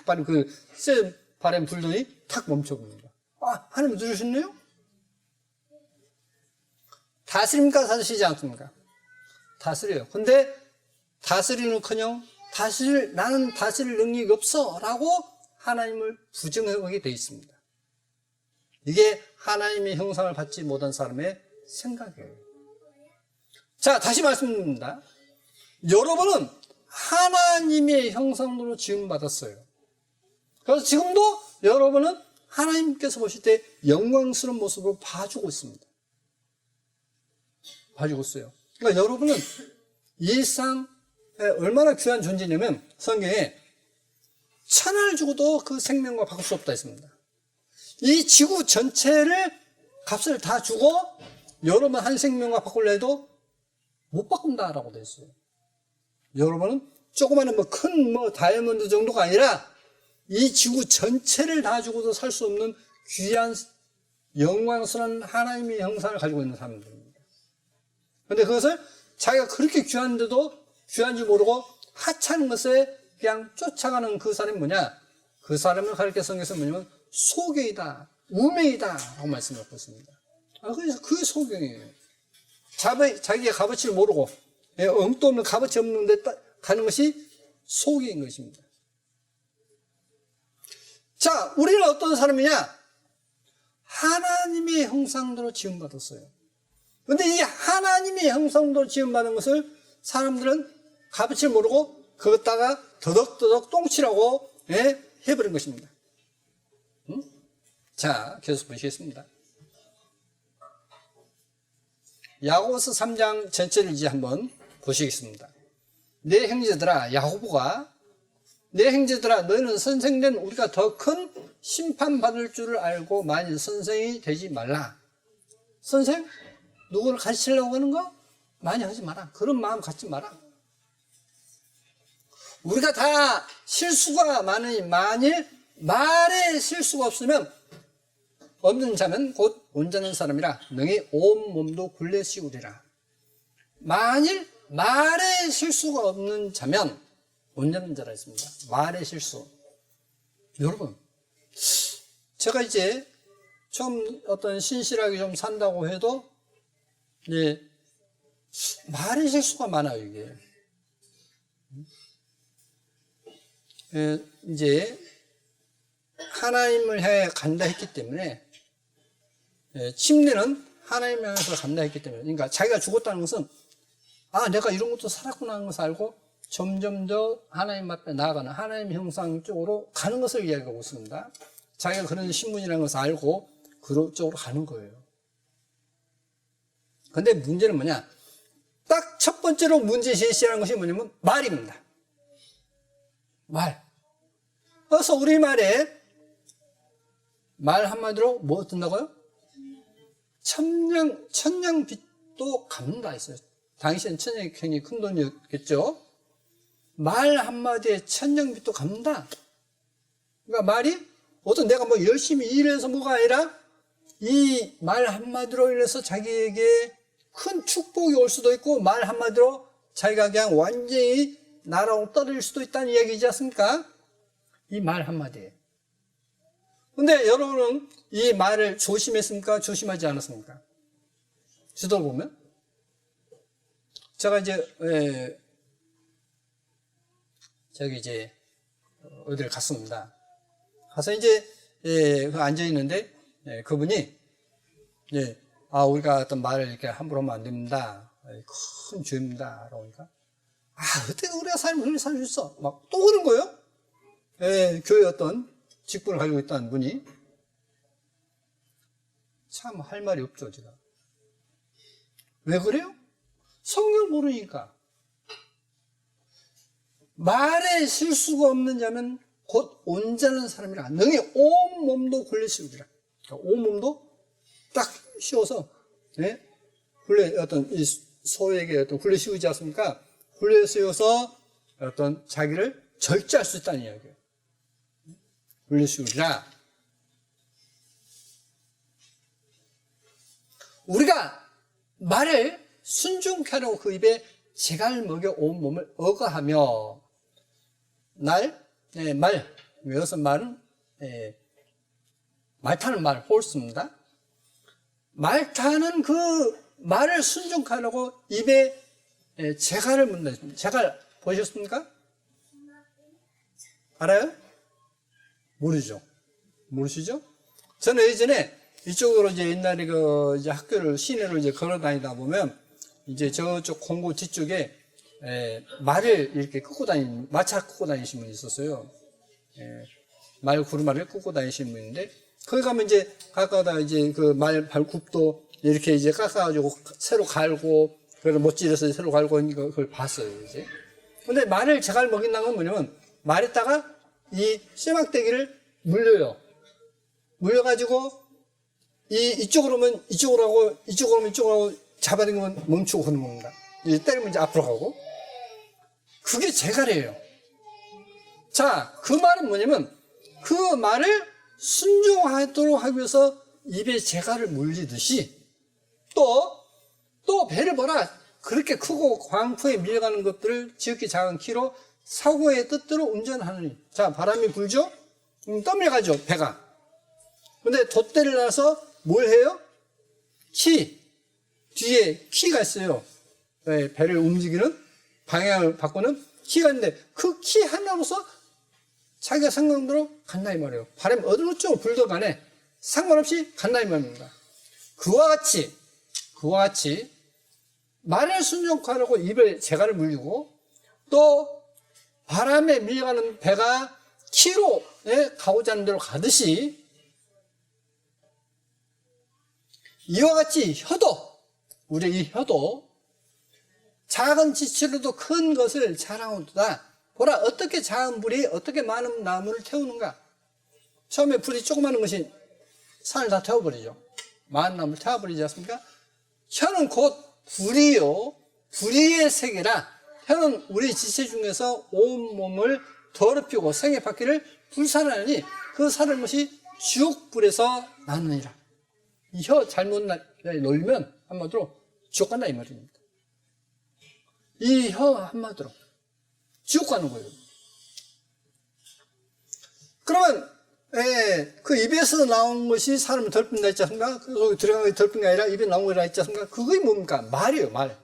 바람이 센 바람이 불더니 탁 멈춰버립니다. 하나님 들으셨네요? 다스립니까? 다스리지 않습니까? 다스려요. 근데 다스리는커녕 나는 다스릴 능력이 없어 라고 하나님을 부정하게 되어 있습니다. 이게 하나님의 형상을 받지 못한 사람의 생각이에요. 자, 다시 말씀드립니다. 여러분은 하나님의 형상으로 지음받았어요. 그래서 지금도 여러분은 하나님께서 보실 때 영광스러운 모습으로 봐주고 있습니다. 봐주고 있어요. 그러니까 여러분은 일상 얼마나 귀한 존재냐면, 성경에 천하를 주고도 그 생명과 바꿀 수 없다 했습니다. 이 지구 전체를 값을 다 주고 여러분 한 생명과 바꾸려 해도 못 바꾼다라고 되어 있어요. 여러분은 조그마한 큰 다이아몬드 정도가 아니라 이 지구 전체를 다 주고도 살 수 없는 귀한 영광스러운 하나님의 형상을 가지고 있는 사람들입니다. 그런데 그것을 자기가 그렇게 귀한데도 귀한지 모르고 하찮은 것에 그냥 쫓아가는 그 사람이 뭐냐? 그 사람을 가르쳐 성경에서 뭐냐면 소경이다, 우매이다 라고 말씀하고 있습니다. 그래서 그게 소경이에요. 자기가 값어치를 모르고 엉뚱 없는 값어치 없는 데 가는 것이 소경인 것입니다. 자, 우리는 어떤 사람이냐? 하나님의 형상대로 지음받았어요. 그런데 이 하나님의 형상대로 지음받은 것을 사람들은 값어치를 모르고 그것다가 더덕더덕 똥치라고 해버린 것입니다. 자, 계속 보시겠습니다. 야고보서 3장 전체를 이제 한번 보시겠습니다. 내 형제들아, 야고보가 내 형제들아, 너희는 선생된 우리가 더 큰 심판받을 줄을 알고 만일 선생이 되지 말라. 선생? 누구를 가르치려고 하는 거? 많이 하지 마라. 그런 마음 갖지 마라. 우리가 다 실수가 많으니 만일 말에 실수가 없는 자면 곧 온전한 사람이라 능히 온 몸도 굴레 씌우리라. 만일 말에 실수가 없는 자면 온전한 자라 했습니다. 말에 실수. 여러분, 제가 이제 좀 어떤 신실하게 좀 산다고 해도 말에 실수가 많아요, 이게. 이제 하나님을 향해 간다 했기 때문에 침례는 하나님을 향해서 간다 했기 때문에, 그러니까 자기가 죽었다는 것은 내가 이런 것도 살았구나 하는 것을 알고 점점 더 하나님 앞에 나아가는 하나님 형상 쪽으로 가는 것을 이야기하고 있습니다. 자기가 그런 신분이라는 것을 알고 그쪽으로 가는 거예요. 근데 문제는 뭐냐? 딱 첫 번째로 문제 제시하는 것이 뭐냐면 말입니다. 말. 그래서 우리말에 말 한마디로 뭐 뜬다고요? 천냥빚도 갚는다 했어요. 당시엔 천냥이 굉장히 큰 돈이었겠죠. 말 한마디에 천냥빚도 갚는다. 그러니까 말이 어떤 내가 뭐 열심히 일해서 뭐가 아니라 이 말 한마디로 인해서 자기에게 큰 축복이 올 수도 있고 말 한마디로 자기가 그냥 완전히 나라로 떨어질 수도 있다는 이야기지 않습니까? 이 말 한마디에. 근데 여러분은 이 말을 조심했습니까? 조심하지 않았습니까? 지도를 보면 제가 이제 저기 이제 어디를 갔습니다. 가서 이제 앉아 있는데 그분이 우리가 어떤 말을 이렇게 함부로 하면 안 됩니다. 큰 죄입니다. 라고 하니까 어떻게 우리가 삶을 그렇게 살 수 있어? 막 또 그런 거예요. 교회 어떤 직분을 가지고 있다는 분이 참 할 말이 없죠, 제가. 왜 그래요? 성경 모르니까. 말에 실수가 없는 자면 곧 온전한 사람이라 능히 온 몸도 굴레 씌우리라. 온 몸도 딱 씌워서 굴레 어떤 이 소에게 어떤 굴레 씌우지 않습니까? 굴레 씌워서 어떤 자기를 절제할 수 있다는 이야기예요. 굴레 씌우리라. 우리가 말을 순종케 하려고 그 입에 재갈 먹여 온 몸을 억어하며 말, 여기서 말은 말타는 말, 홀스입니다. 말타는 그 말을 순종하려고 입에 재갈을 문다. 재갈 보셨습니까? 알아요? 모르죠. 모르시죠? 저는 예전에 이쪽으로 이제 옛날에 이제 학교를 시내로 이제 걸어 다니다 보면 이제 저쪽 공고 뒤쪽에 말을 이렇게 마차 끌고 다니신 분이 있었어요. 말 구르마를 끌고 다니시는 분인데, 거기 가면 이제 가까다 이제 그 말 발굽도 이렇게 이제 깎아가지고 새로 갈고, 그래서 못질러서 새로 갈고 하니까 그걸 봤어요, 이제. 근데 말을 재갈 먹인다는 건 뭐냐면, 말에다가 이 쇠막대기를 물려요. 물려가지고, 이쪽으로 오면 이쪽으로 하고, 이쪽으로 오면 이쪽으로 하고, 잡아당기면 멈추고 그러는 겁니다. 때리면 이제 앞으로 가고. 그게 재갈이에요. 자, 그 말은 뭐냐면, 그 말을 순종하도록 하기 위해서 입에 재갈을 물리듯이, 또 배를 보라. 그렇게 크고 광풍에 밀려가는 것들을 지극히 작은 키로 사고의 뜻대로 운전하느니. 자, 바람이 불죠? 떠밀어가죠, 배가. 근데 돛대를 놔서 뭘 해요? 뒤에 키가 있어요. 배를 움직이는 방향을 바꾸는 키가 있는데 그 키 하나로서 자기가 상관대로 간다 이 말이에요. 바람이 어느 쪽으로 불든 간에 상관없이 간다 이 말입니다. 그와 같이 말을 순종하려고 입에 재갈을 물리고 또 바람에 밀려가는 배가 키로 가고자 하는 대로 가듯이 이와 같이 우리의 이 혀도 작은 지체로도 큰 것을 자랑하도다. 보라, 어떻게 작은 불이 어떻게 많은 나무를 태우는가. 처음에 불이 조그마한 것이 산을 다 태워버리죠. 많은 나무를 태워버리지 않습니까? 혀는 곧 불이요, 불의의 세계라. 혀는 우리 지체 중에서 온몸을 더럽히고 생의 바퀴를 불살하니 그 사는 것이 지옥불에서 나느니라. 이 혀 잘못 놀면 한마디로 지옥 간다 이 말입니다. 이 혀 한마디로 지옥 가는 거예요. 그러면 그 입에서 나온 것이 사람을 더럽힌다 했지 않습니까? 그 들어간 것이 더럽힌 게 아니라 입에 나온 거라 했지 않습니까? 그게 뭡니까? 말이에요, 말.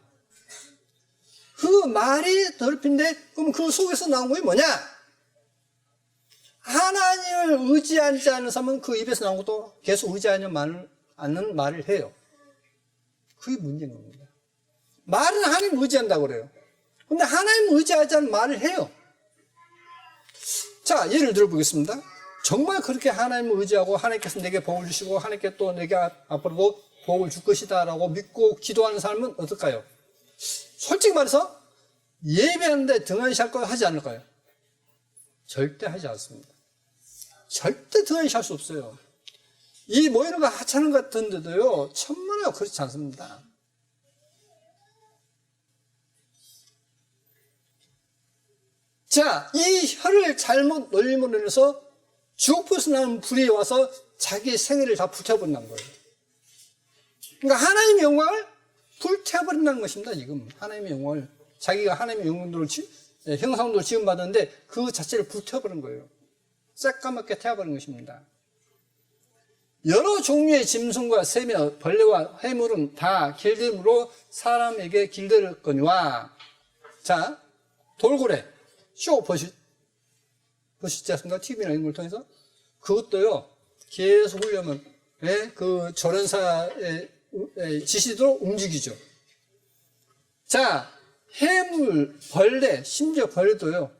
그 말이 더럽힌데 그럼 그 속에서 나온 것이 뭐냐? 하나님을 의지하지 않는 사람은 그 입에서 나온 것도 계속 의지하지 않는 말을 해요. 그게 문제인 겁니다. 말은 하나님 의지한다고 그래요. 근데 하나님 의지하지 않는 말을 해요. 자, 예를 들어보겠습니다. 정말 그렇게 하나님을 의지하고 하나님께서 내게 복을 주시고 하나님께 또 내게 앞으로도 복을 줄 것이다 라고 믿고 기도하는 사람은 어떨까요? 솔직히 말해서 예배하는데 등한시할 거 하지 않을까요? 절대 하지 않습니다. 절대 등한시할 수 없어요. 이 모이는 거 하찮은 것 같은데도요, 천만에요 그렇지 않습니다. 자, 이 혀를 잘못 놀림으로 인해서 지옥불에서 나는 불이 와서 자기 생애를 다 불태워버린다는 거예요. 그러니까 하나님의 영광을 불태워버린다는 것입니다. 지금 하나님의 영광을 자기가 하나님의 영광으로 형상으로 지음받았는데 그 자체를 불태워버린 거예요. 새까맣게 태워버린 것입니다. 여러 종류의 짐승과 새며 벌레와 해물은 다 길들임으로 사람에게 길들였거니와, 자, 돌고래 쇼 보시지 않습니까? TV나 이런 걸 통해서. 그것도요, 계속 훈련하면, 그 조련사의 지시대로 움직이죠. 자, 해물, 벌레, 심지어 벌레도요,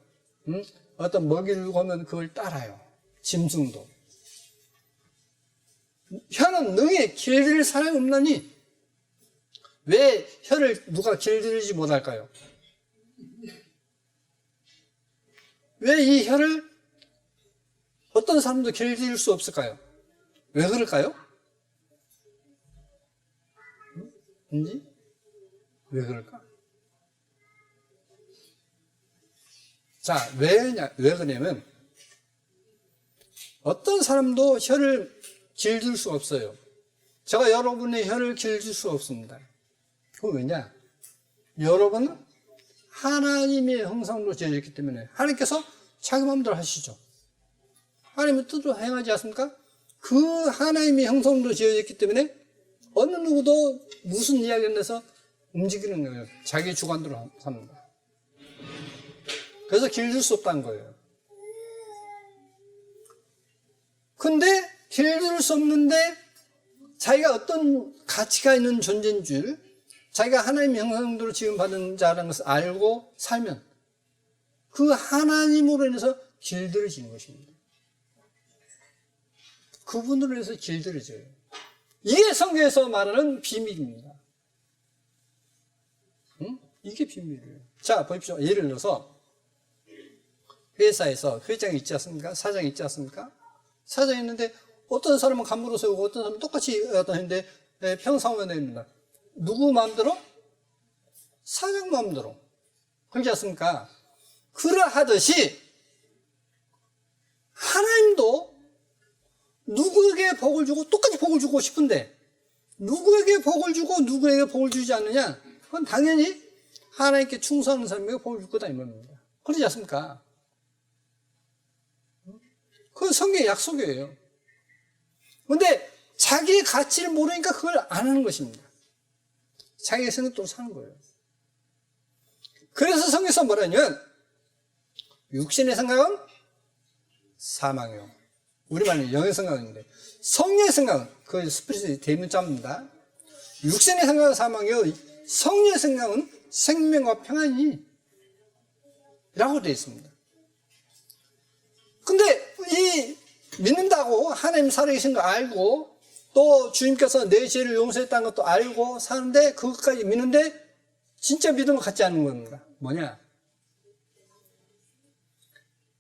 어떤 먹이를 보면 그걸 따라요. 짐승도. 혀는 능히 길들일 사람이 없나니, 왜 혀를 누가 길들이지 못할까요? 왜 이 혀를 어떤 사람도 길들일 수 없을까요? 왜 그럴까요? 왜 그럴까? 자, 왜 그러냐면, 어떤 사람도 혀를 길들 수 없어요. 제가 여러분의 혀를 길들 수 없습니다. 그건 왜냐? 여러분은 하나님의 형상으로 지어졌기 때문에 하나님께서 자기 마음대로 하시죠. 하나님의 뜻을 행하지 않습니까? 그 하나님의 형상으로 지어졌기 때문에 어느 누구도 무슨 이야기를 내서 움직이는 거예요. 자기 주관대로 삽니다. 그래서 길들 수 없다는 거예요. 근데 길들 수 없는데 자기가 어떤 가치가 있는 존재인 줄, 자기가 하나님의 형상대로 지음받은 자라는 것을 알고 살면 그 하나님으로 인해서 길들여지는 것입니다. 그분으로 인해서 길들여져요. 이게 성경에서 말하는 비밀입니다. 이게 비밀이에요. 자, 보십시오. 예를 들어서 회사에서 회장이 있지 않습니까? 사장이 있지 않습니까? 사장이 있는데 어떤 사람은 간부로 세우고 어떤 사람은 똑같이 했는데 평상원입니다. 누구 마음대로? 사장 마음대로. 그렇지 않습니까? 그러하듯이 하나님도 누구에게 복을 주고 똑같이 복을 주고 싶은데 누구에게 복을 주고 누구에게 복을 주지 않느냐? 그건 당연히 하나님께 충성하는 사람에게 복을 줄 거다 이 말입니다. 그렇지 않습니까? 그건 성경의 약속이에요. 그런데 자기의 가치를 모르니까 그걸 안 하는 것입니다. 자기의 생각대로 사는 거예요. 그래서 성경에서 뭐라냐면 육신의 생각은 사망이요. 우리말은 영의 생각인데 성령의 생각은 그 스피릿의 대문자입니다. 육신의 생각은 사망이요. 성령의 생각은 생명과 평안이 라고 되어 있습니다. 근데 이 믿는다고 하나님 살아계신 거 알고 또 주님께서 내 죄를 용서했다는 것도 알고 사는데 그것까지 믿는데 진짜 믿음을 갖지 않는 겁니다. 뭐냐?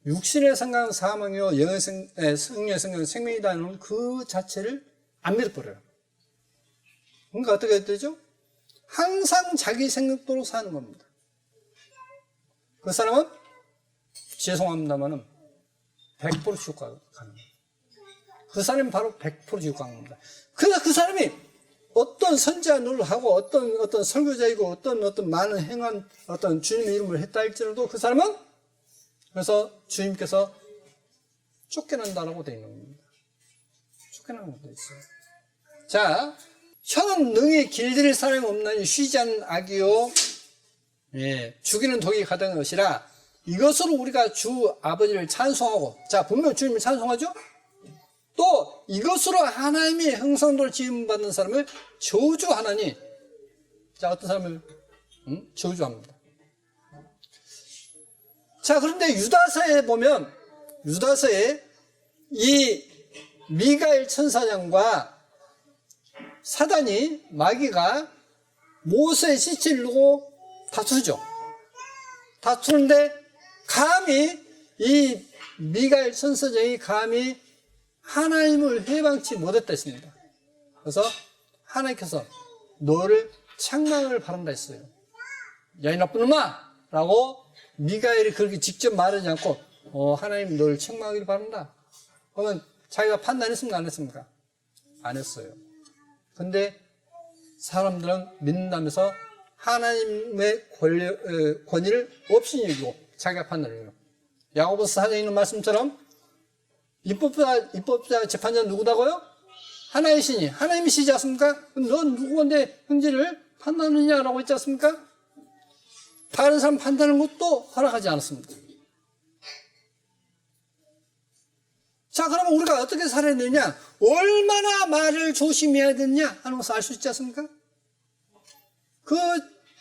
육신의 생각은 사망이요 영의 성령의 생각은 생명이라는 그 자체를 안 믿어버려요. 그러니까 어떻게 되죠? 항상 자기 생각대로 사는 겁니다. 그 사람은 죄송합니다만은 100% 지옥 가는 거예요. 그 사람이 바로 100% 지옥 가는 겁니다. 그래서 그 사람이 어떤 선지자 노릇하고 어떤 설교자이고 어떤 많은 행한 어떤 주님의 이름을 했다 할지라도 그 사람은 그래서 주님께서 쫓겨난다라고 되어 있는 겁니다. 쫓겨나는 것도 있어요. 자, 혀는 능히 길들일 사람이 없나니 쉬지 않는 악이요 죽이는 독이 가득한 것이라 이것으로 우리가 주 아버지를 찬송하고 자 분명 주님을 찬송하죠. 또 이것으로 하나님이 형상대로 지음받는 사람을 저주하나니 자 어떤 사람을 저주합니다. 자 그런데 유다서에 보면 유다서에 이 미가엘 천사장과 사단이 마귀가 모세의 시체를 두고 다투죠. 다투는데 감히 이 미가엘 천사장이 감히 하나님을 해방치 못했다 했습니다. 그래서 하나님께서 너를 책망을 바란다 했어요. 야, 이 나쁜 놈아! 라고 미가엘이 그렇게 직접 말하지 않고 하나님 너를 책망하기를 바란다. 그러면 자기가 판단했습니까? 안 했습니까? 안 했어요. 근데 사람들은 믿는다면서 하나님의 권위를 없이 여기고 자기가 판단해요. 야고보서 4장에 있는 말씀처럼 입법자 재판자 누구다고요? 하나이시니 하나님이시지 않습니까? 넌 누구인데 형제를 판단하느냐라고 했지 않습니까? 다른 사람 판단하는 것도 허락하지 않았습니다. 자, 그러면 우리가 어떻게 살아야 되느냐? 얼마나 말을 조심해야 되느냐 하는 것을 알 수 있지 않습니까? 그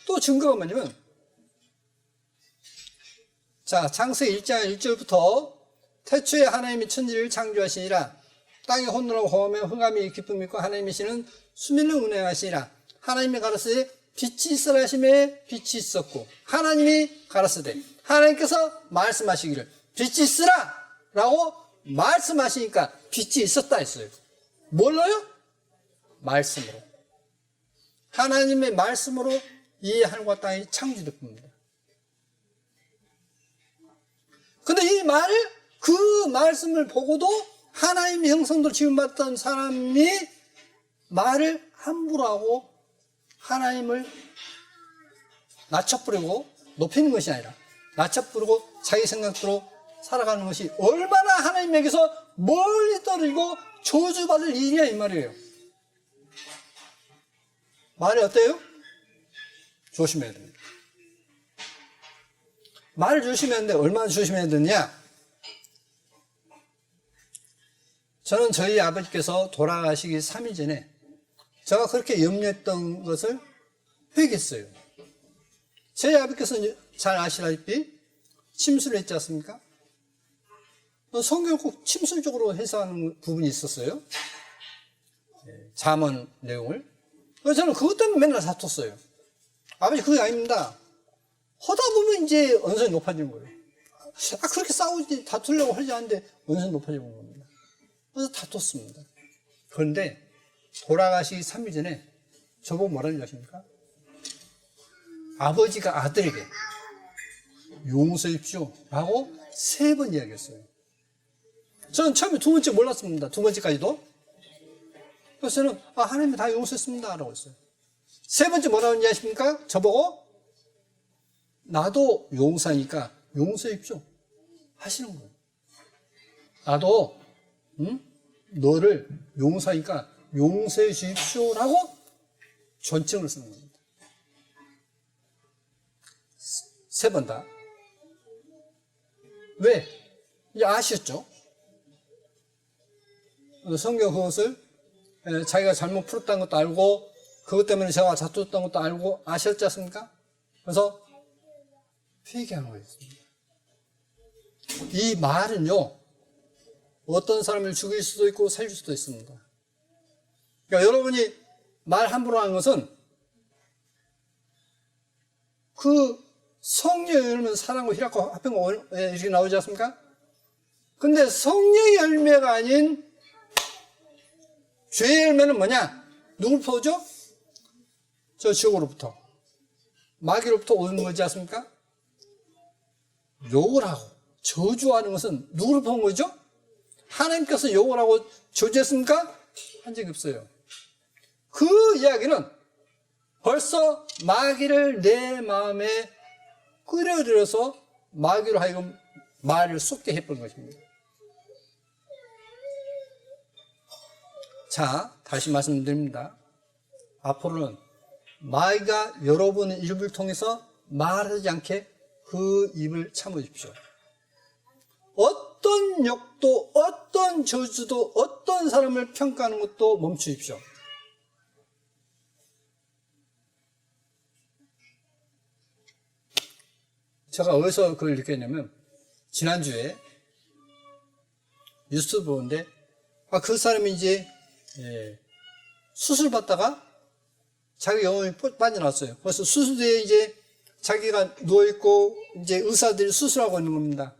또 증거가 뭐냐면 자, 창세기 1장 1절부터 태초에 하나님이 천지를 창조하시니라 땅이 혼돈하고 허하며 흑암이 깊음이 있고 하나님이시는 수밀로 운행하시니라 하나님이 가라사대 빛이 있으라 하시매 빛이 있었고 하나님이 가라사대 하나님께서 말씀하시기를 빛이 있으라 라고 말씀하시니까 빛이 있었다 했어요. 뭘로요? 말씀으로. 하나님의 말씀으로 이 하늘과 땅이 창조됐습니다. 근데 이 그 말씀을 보고도 하나님의 형상대로 지음받던 사람이 말을 함부로 하고 하나님을 낮춰버리고 높이는 것이 아니라 낮춰버리고 자기 생각대로 살아가는 것이 얼마나 하나님에게서 멀리 떨어지고 저주받을 일이야 이 말이에요. 말이 어때요? 조심해야 됩니다. 말을 조심해야 하는데 얼마나 조심해야 되느냐? 저는 저희 아버지께서 돌아가시기 3일 전에 제가 그렇게 염려했던 것을 회개했어요. 저희 아버지께서 잘 아시다시피 침수를 했지 않습니까? 성경을 꼭 침술적으로 해석하는 부분이 있었어요. 잠언 내용을. 그래서 저는 그것 때문에 맨날 다퉜어요. 아버지 그게 아닙니다. 하다 보면 이제 언성이 높아지는 거예요. 그렇게 싸우지 다투려고 하지 않는데 언성이 높아지는 겁니다. 그래서 다퉜습니다. 그런데 돌아가시기 3일 전에 저보고 뭐라는 줄 아십니까? 아버지가 아들에게 용서해주십시오 라고 3번 이야기했어요. 저는 처음에 2번째 몰랐습니다. 2번째까지도. 그래서 저는 하나님이 다 용서했습니다 라고 했어요. 3번째 뭐라고 했는지 아십니까? 저보고 나도 용사니까 용서해주십시오 하시는 거예요. 나도 너를 용사니까 용서해 주십시오라고 존칭을 쓰는 겁니다. 3번 다. 왜? 이제 아셨죠? 성경 그것을 자기가 잘못 풀었다는 것도 알고 그것 때문에 제가 다투었다는 것도 알고 아셨지 않습니까? 그래서 회개하는 거였습니다. 이 말은요 어떤 사람을 죽일 수도 있고 살릴 수도 있습니다. 그러니까 여러분이 말 함부로 하는 것은 그 성령의 열매는 사랑과 희락과 화평과 이렇게 나오지 않습니까? 근데 성령의 열매가 아닌 죄의 열매는 뭐냐? 누구로부터 오죠? 저 지옥으로부터 마귀로부터 오는 거지 않습니까? 욕을 하고 저주하는 것은 누구를 본 거죠? 하나님께서 욕을 하고 저주했습니까? 한 적이 없어요. 그 이야기는 벌써 마귀를 내 마음에 끌어들여서 마귀로 하여금 말을 쏟게 해버린 것입니다. 자, 다시 말씀드립니다. 앞으로는 마귀가 여러분의 입을 통해서 말하지 않게 그 입을 참으십시오. 어떤 욕도, 어떤 저주도, 어떤 사람을 평가하는 것도 멈추십시오. 제가 어디서 그걸 느꼈냐면, 지난주에 뉴스 보는데, 그 사람이 이제, 수술 받다가 자기 영혼이 빠져나왔어요. 그래서 수술대에 이제 자기가 누워있고, 이제 의사들이 수술하고 있는 겁니다.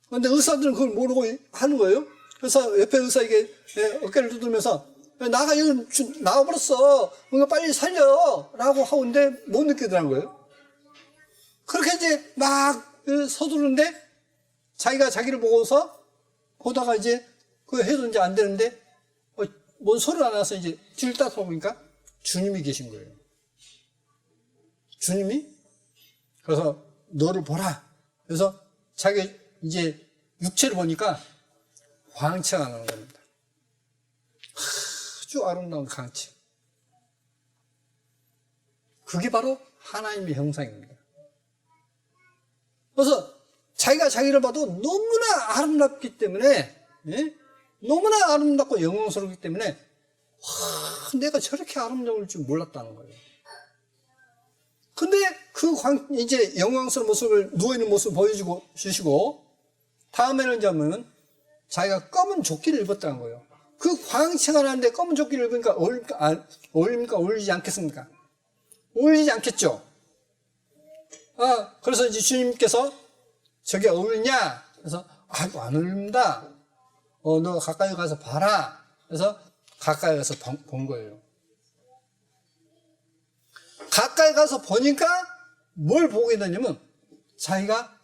그런데 의사들은 그걸 모르고 하는 거예요. 그래서 옆에 의사에게 어깨를 두드리면서, 나가 여기 나와버렸어. 뭔가 빨리 살려. 라고 하고 있는데 못 느끼더라는 거예요. 그렇게 이제 막 서두르는데 자기가 자기를 보고서 보다가 이제 그거 해도 이제 안 되는데 뭔 소리가 나서 이제 뒤를 딱 보니까 주님이 계신 거예요. 주님이? 그래서 너를 보라. 그래서 자기 이제 육체를 보니까 광채가 나는 겁니다. 아주 아름다운 광채. 그게 바로 하나님의 형상입니다. 그래서 자기가 자기를 봐도 너무나 아름답기 때문에, 너무나 아름답고 영광스럽기 때문에, 내가 저렇게 아름다울 줄 몰랐다는 거예요. 근데 그 이제 영광스러운 모습을, 누워있는 모습을 보여주시고, 다음에는 이제 하면 자기가 검은 조끼를 입었다는 거예요. 그 광채가 나는데 검은 조끼를 입으니까 어울립니까? 어울리지 않겠습니까? 어울리지 않겠죠? 그래서 이제 주님께서 저게 어울리냐? 그래서, 안 어울립니다. 너 가까이 가서 봐라. 그래서 가까이 가서 본 거예요. 가까이 가서 보니까 뭘 보게 되냐면 자기가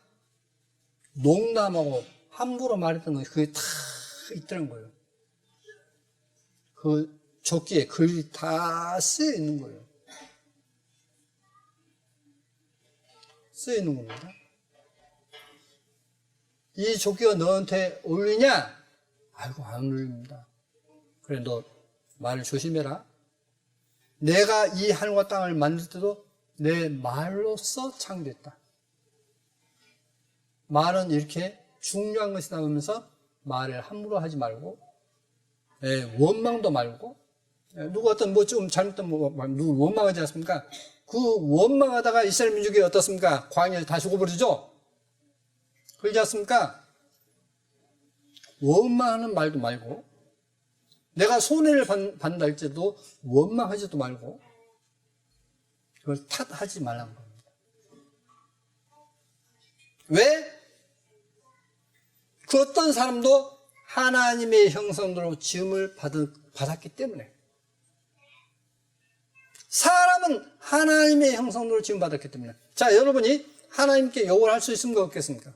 농담하고 함부로 말했던 거 그게 다 있더란 거예요. 그 조끼에 글이 다 쓰여 있는 거예요. 쓰여 있는 겁니다. 이 조끼가 너한테 어울리냐? 아이고, 안 어울립니다. 그래, 너 말을 조심해라. 내가 이 하늘과 땅을 만들 때도 내 말로써 창조했다. 말은 이렇게 중요한 것이 나오면서 말을 함부로 하지 말고, 원망도 말고, 누구 어떤 뭐 좀 잘못된 누구 원망하지 않습니까? 그 원망하다가 이스라엘 민족이 어떻습니까? 광야에 다 죽어버리죠? 그러지 않습니까? 원망하는 말도 말고, 내가 손해를 받는다 할지도 원망하지도 말고, 그걸 탓하지 말라는 겁니다. 왜? 그 어떤 사람도 하나님의 형상대로 지음을 받았기 때문에. 사람은 하나님의 형상대로 지음받았기 때문에. 자, 여러분이 하나님께 욕을 할 수 있습니까? 없겠습니까?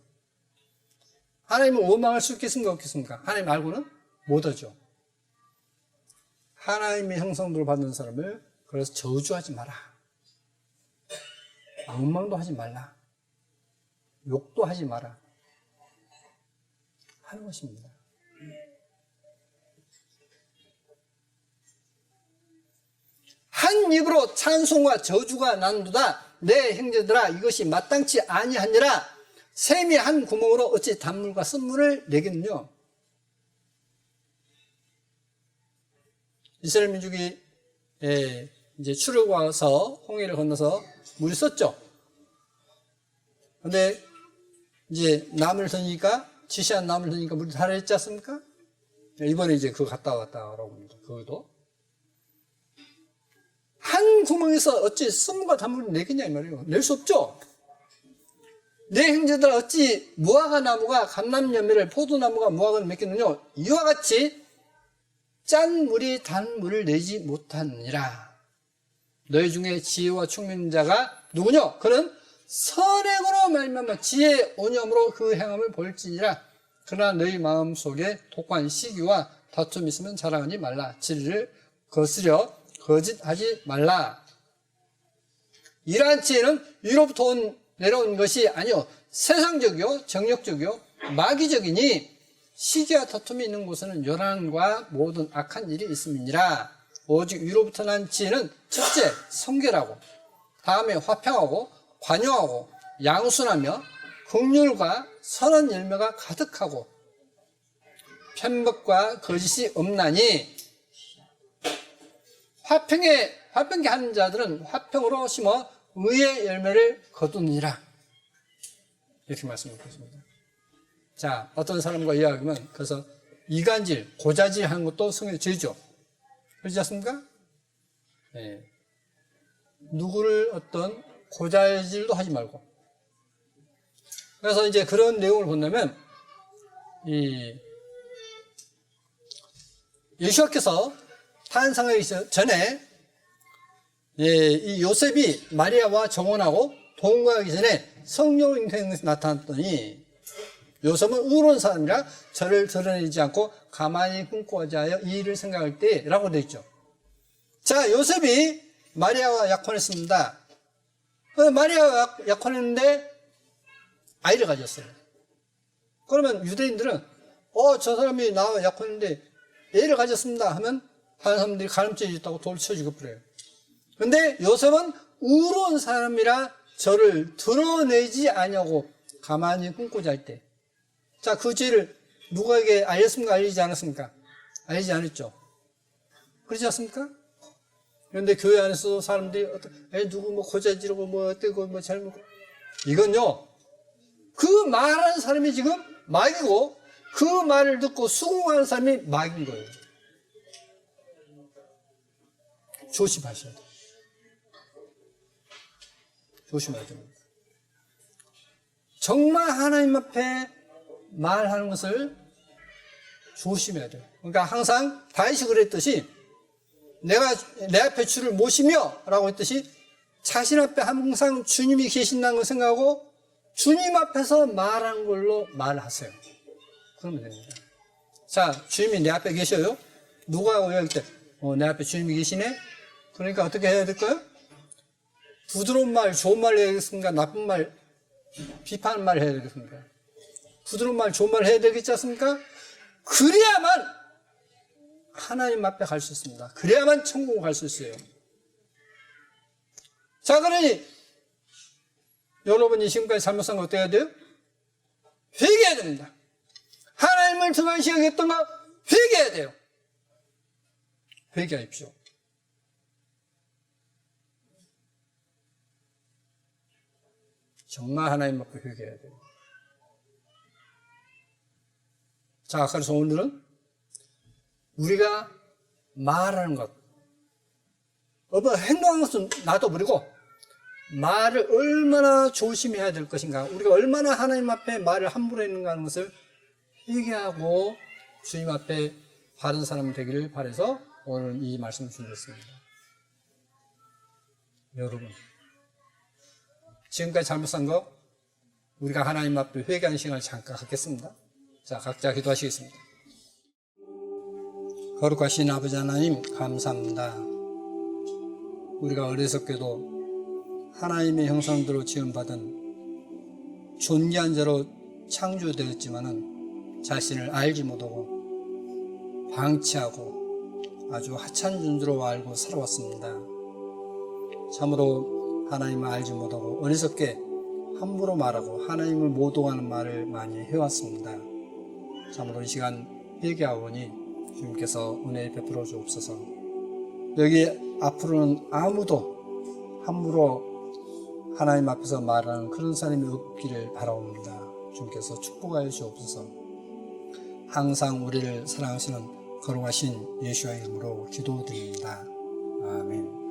하나님을 원망할 수 있겠습니까? 없겠습니까? 하나님 말고는 못하죠. 하나님의 형상대로 받는 사람을 그래서 저주하지 마라. 원망도 하지 말라. 욕도 하지 마라. 하는 것입니다. 한 입으로 찬송과 저주가 난도다. 내 형제들아, 이것이 마땅치 아니하니라. 샘이 한 구멍으로 어찌 단물과 쓴물을 내겠느냐. 이스라엘 민족이 이제 출애굽와서 홍해를 건너서 물이 썼죠. 근데 이제 나무를 던지니까, 지시한 나무를 던지니까 물이 달아있지 않습니까? 이번에 이제 그거 갔다 왔다라고 합니다. 그것도. 한 구멍에서 어찌 쓴물과 단물을 내겠냐 이 말이에요. 낼 수 없죠. 내 형제들 어찌 무화과 나무가 감람열매를, 포도나무가 무화과를 맺겠느냐. 이와 같이 짠 물이 단 물을 내지 못하느니라. 너희 중에 지혜와 총명인 자가 누구냐? 그는 선행으로 말미암아 지혜 온유함으로 그 행함을 볼지니라. 그러나 너희 마음속에 독한 시기와 다툼이 있으면 자랑하지 말라. 진리를 거스려 거짓하지 말라. 이러한 지혜는 위로부터 내려온 것이 아니요 세상적이요 정욕적이요 마귀적이니 시기와 다툼이 있는 곳에는 요란과 모든 악한 일이 있음이니라. 오직 위로부터 난 지혜는 첫째 성결하고, 다음에 화평하고 관용하고 양순하며 긍휼과 선한 열매가 가득하고 편법과 거짓이 없나니, 화평케 하는 자들은 화평으로 심어 의의 열매를 거두니라. 이렇게 말씀하고 있습니다. 자, 어떤 사람과 이야기하면 그래서 이간질, 고자질 하는 것도 성의 죄죠. 그렇지 않습니까? 네. 누구를 어떤 고자질도 하지 말고. 그래서 이제 그런 내용을 본다면 예수께서 탄생하기 전에 이 요셉이 마리아와 정혼하고 동거하기 전에 성령 인생에서 나타났더니 요셉은 의로운 사람이라 저를 드러내지 않고 가만히 꿈꾸고자 하여 이 일을 생각할 때라고 되어 있죠. 자, 요셉이 마리아와 약혼했습니다. 마리아와 약혼했는데 아이를 가졌어요. 그러면 유대인들은 저 사람이 나와 약혼했는데 애를 가졌습니다 하면 다른 사람들이 가늠죄 있다고 돌 쳐주고 그래요. 근데 요셉은 의로운 사람이라 저를 드러내지 아니하고 가만히 꿈꾸자 할 때, 자, 그 죄를 누구에게 알렸습니까? 알리지 않았습니까? 알리지 않았죠. 그렇지 않습니까? 그런데 교회 안에서 사람들이 누구 뭐 고자지르고 뭐 어때고 뭐 잘못, 이건요 그 말하는 사람이 지금 마귀고 그 말을 듣고 수긍하는 사람이 마귀인 거예요. 조심하셔야 돼요. 조심해야 됩니다. 정말 하나님 앞에 말하는 것을 조심해야 돼요. 그러니까 항상 다윗이 그랬듯이 내가 내 앞에 주를 모시며 라고 했듯이 자신 앞에 항상 주님이 계신다는 걸 생각하고 주님 앞에서 말하는 걸로 말하세요. 그러면 됩니다. 자, 주님이 내 앞에 계셔요? 누가 오할 때 내 앞에 주님이 계시네? 그러니까 어떻게 해야 될까요? 부드러운 말, 좋은 말 해야 되겠습니까? 나쁜 말, 비판하는 말 해야 되겠습니까? 부드러운 말, 좋은 말 해야 되겠지 않습니까? 그래야만 하나님 앞에 갈 수 있습니다. 그래야만 천국을 갈 수 있어요. 자, 그러니 여러분이 지금까지 잘못 산 거 어떻게 해야 돼요? 회개해야 됩니다. 하나님을 등한시하겠던 거 회개해야 돼요. 회개하십시오. 정말 하나님 앞에 회개해야 돼요. 자, 그래서 오늘은 우리가 말하는 것, 행동하는 것은 놔둬버리고 말을 얼마나 조심해야 될 것인가, 우리가 얼마나 하나님 앞에 말을 함부로 했는가 하는 것을 회개하고 주님 앞에 바른 사람 되기를 바라서 오늘 이 말씀을 준비했습니다. 여러분, 지금까지 잘못 산 거 우리가 하나님 앞에 회개하는 시간을 잠깐 갖겠습니다. 자, 각자 기도하시겠습니다. 거룩하신 아버지 하나님, 감사합니다. 우리가 어리석게도 하나님의 형상대로 지음받은 존귀한 자로 창조되었지만은 자신을 알지 못하고 방치하고 아주 하찮은 존재로 알고 살아왔습니다. 참으로 하나님을 알지 못하고 어리석게 함부로 말하고 하나님을 모독하는 말을 많이 해왔습니다. 참으로 이 시간 회개하오니 주님께서 은혜 베풀어 주옵소서. 여기 앞으로는 아무도 함부로 하나님 앞에서 말하는 그런 사람이 없기를 바라옵니다. 주님께서 축복하여 주옵소서. 항상 우리를 사랑하시는 거룩하신 예수의 이름으로 기도드립니다. 아멘.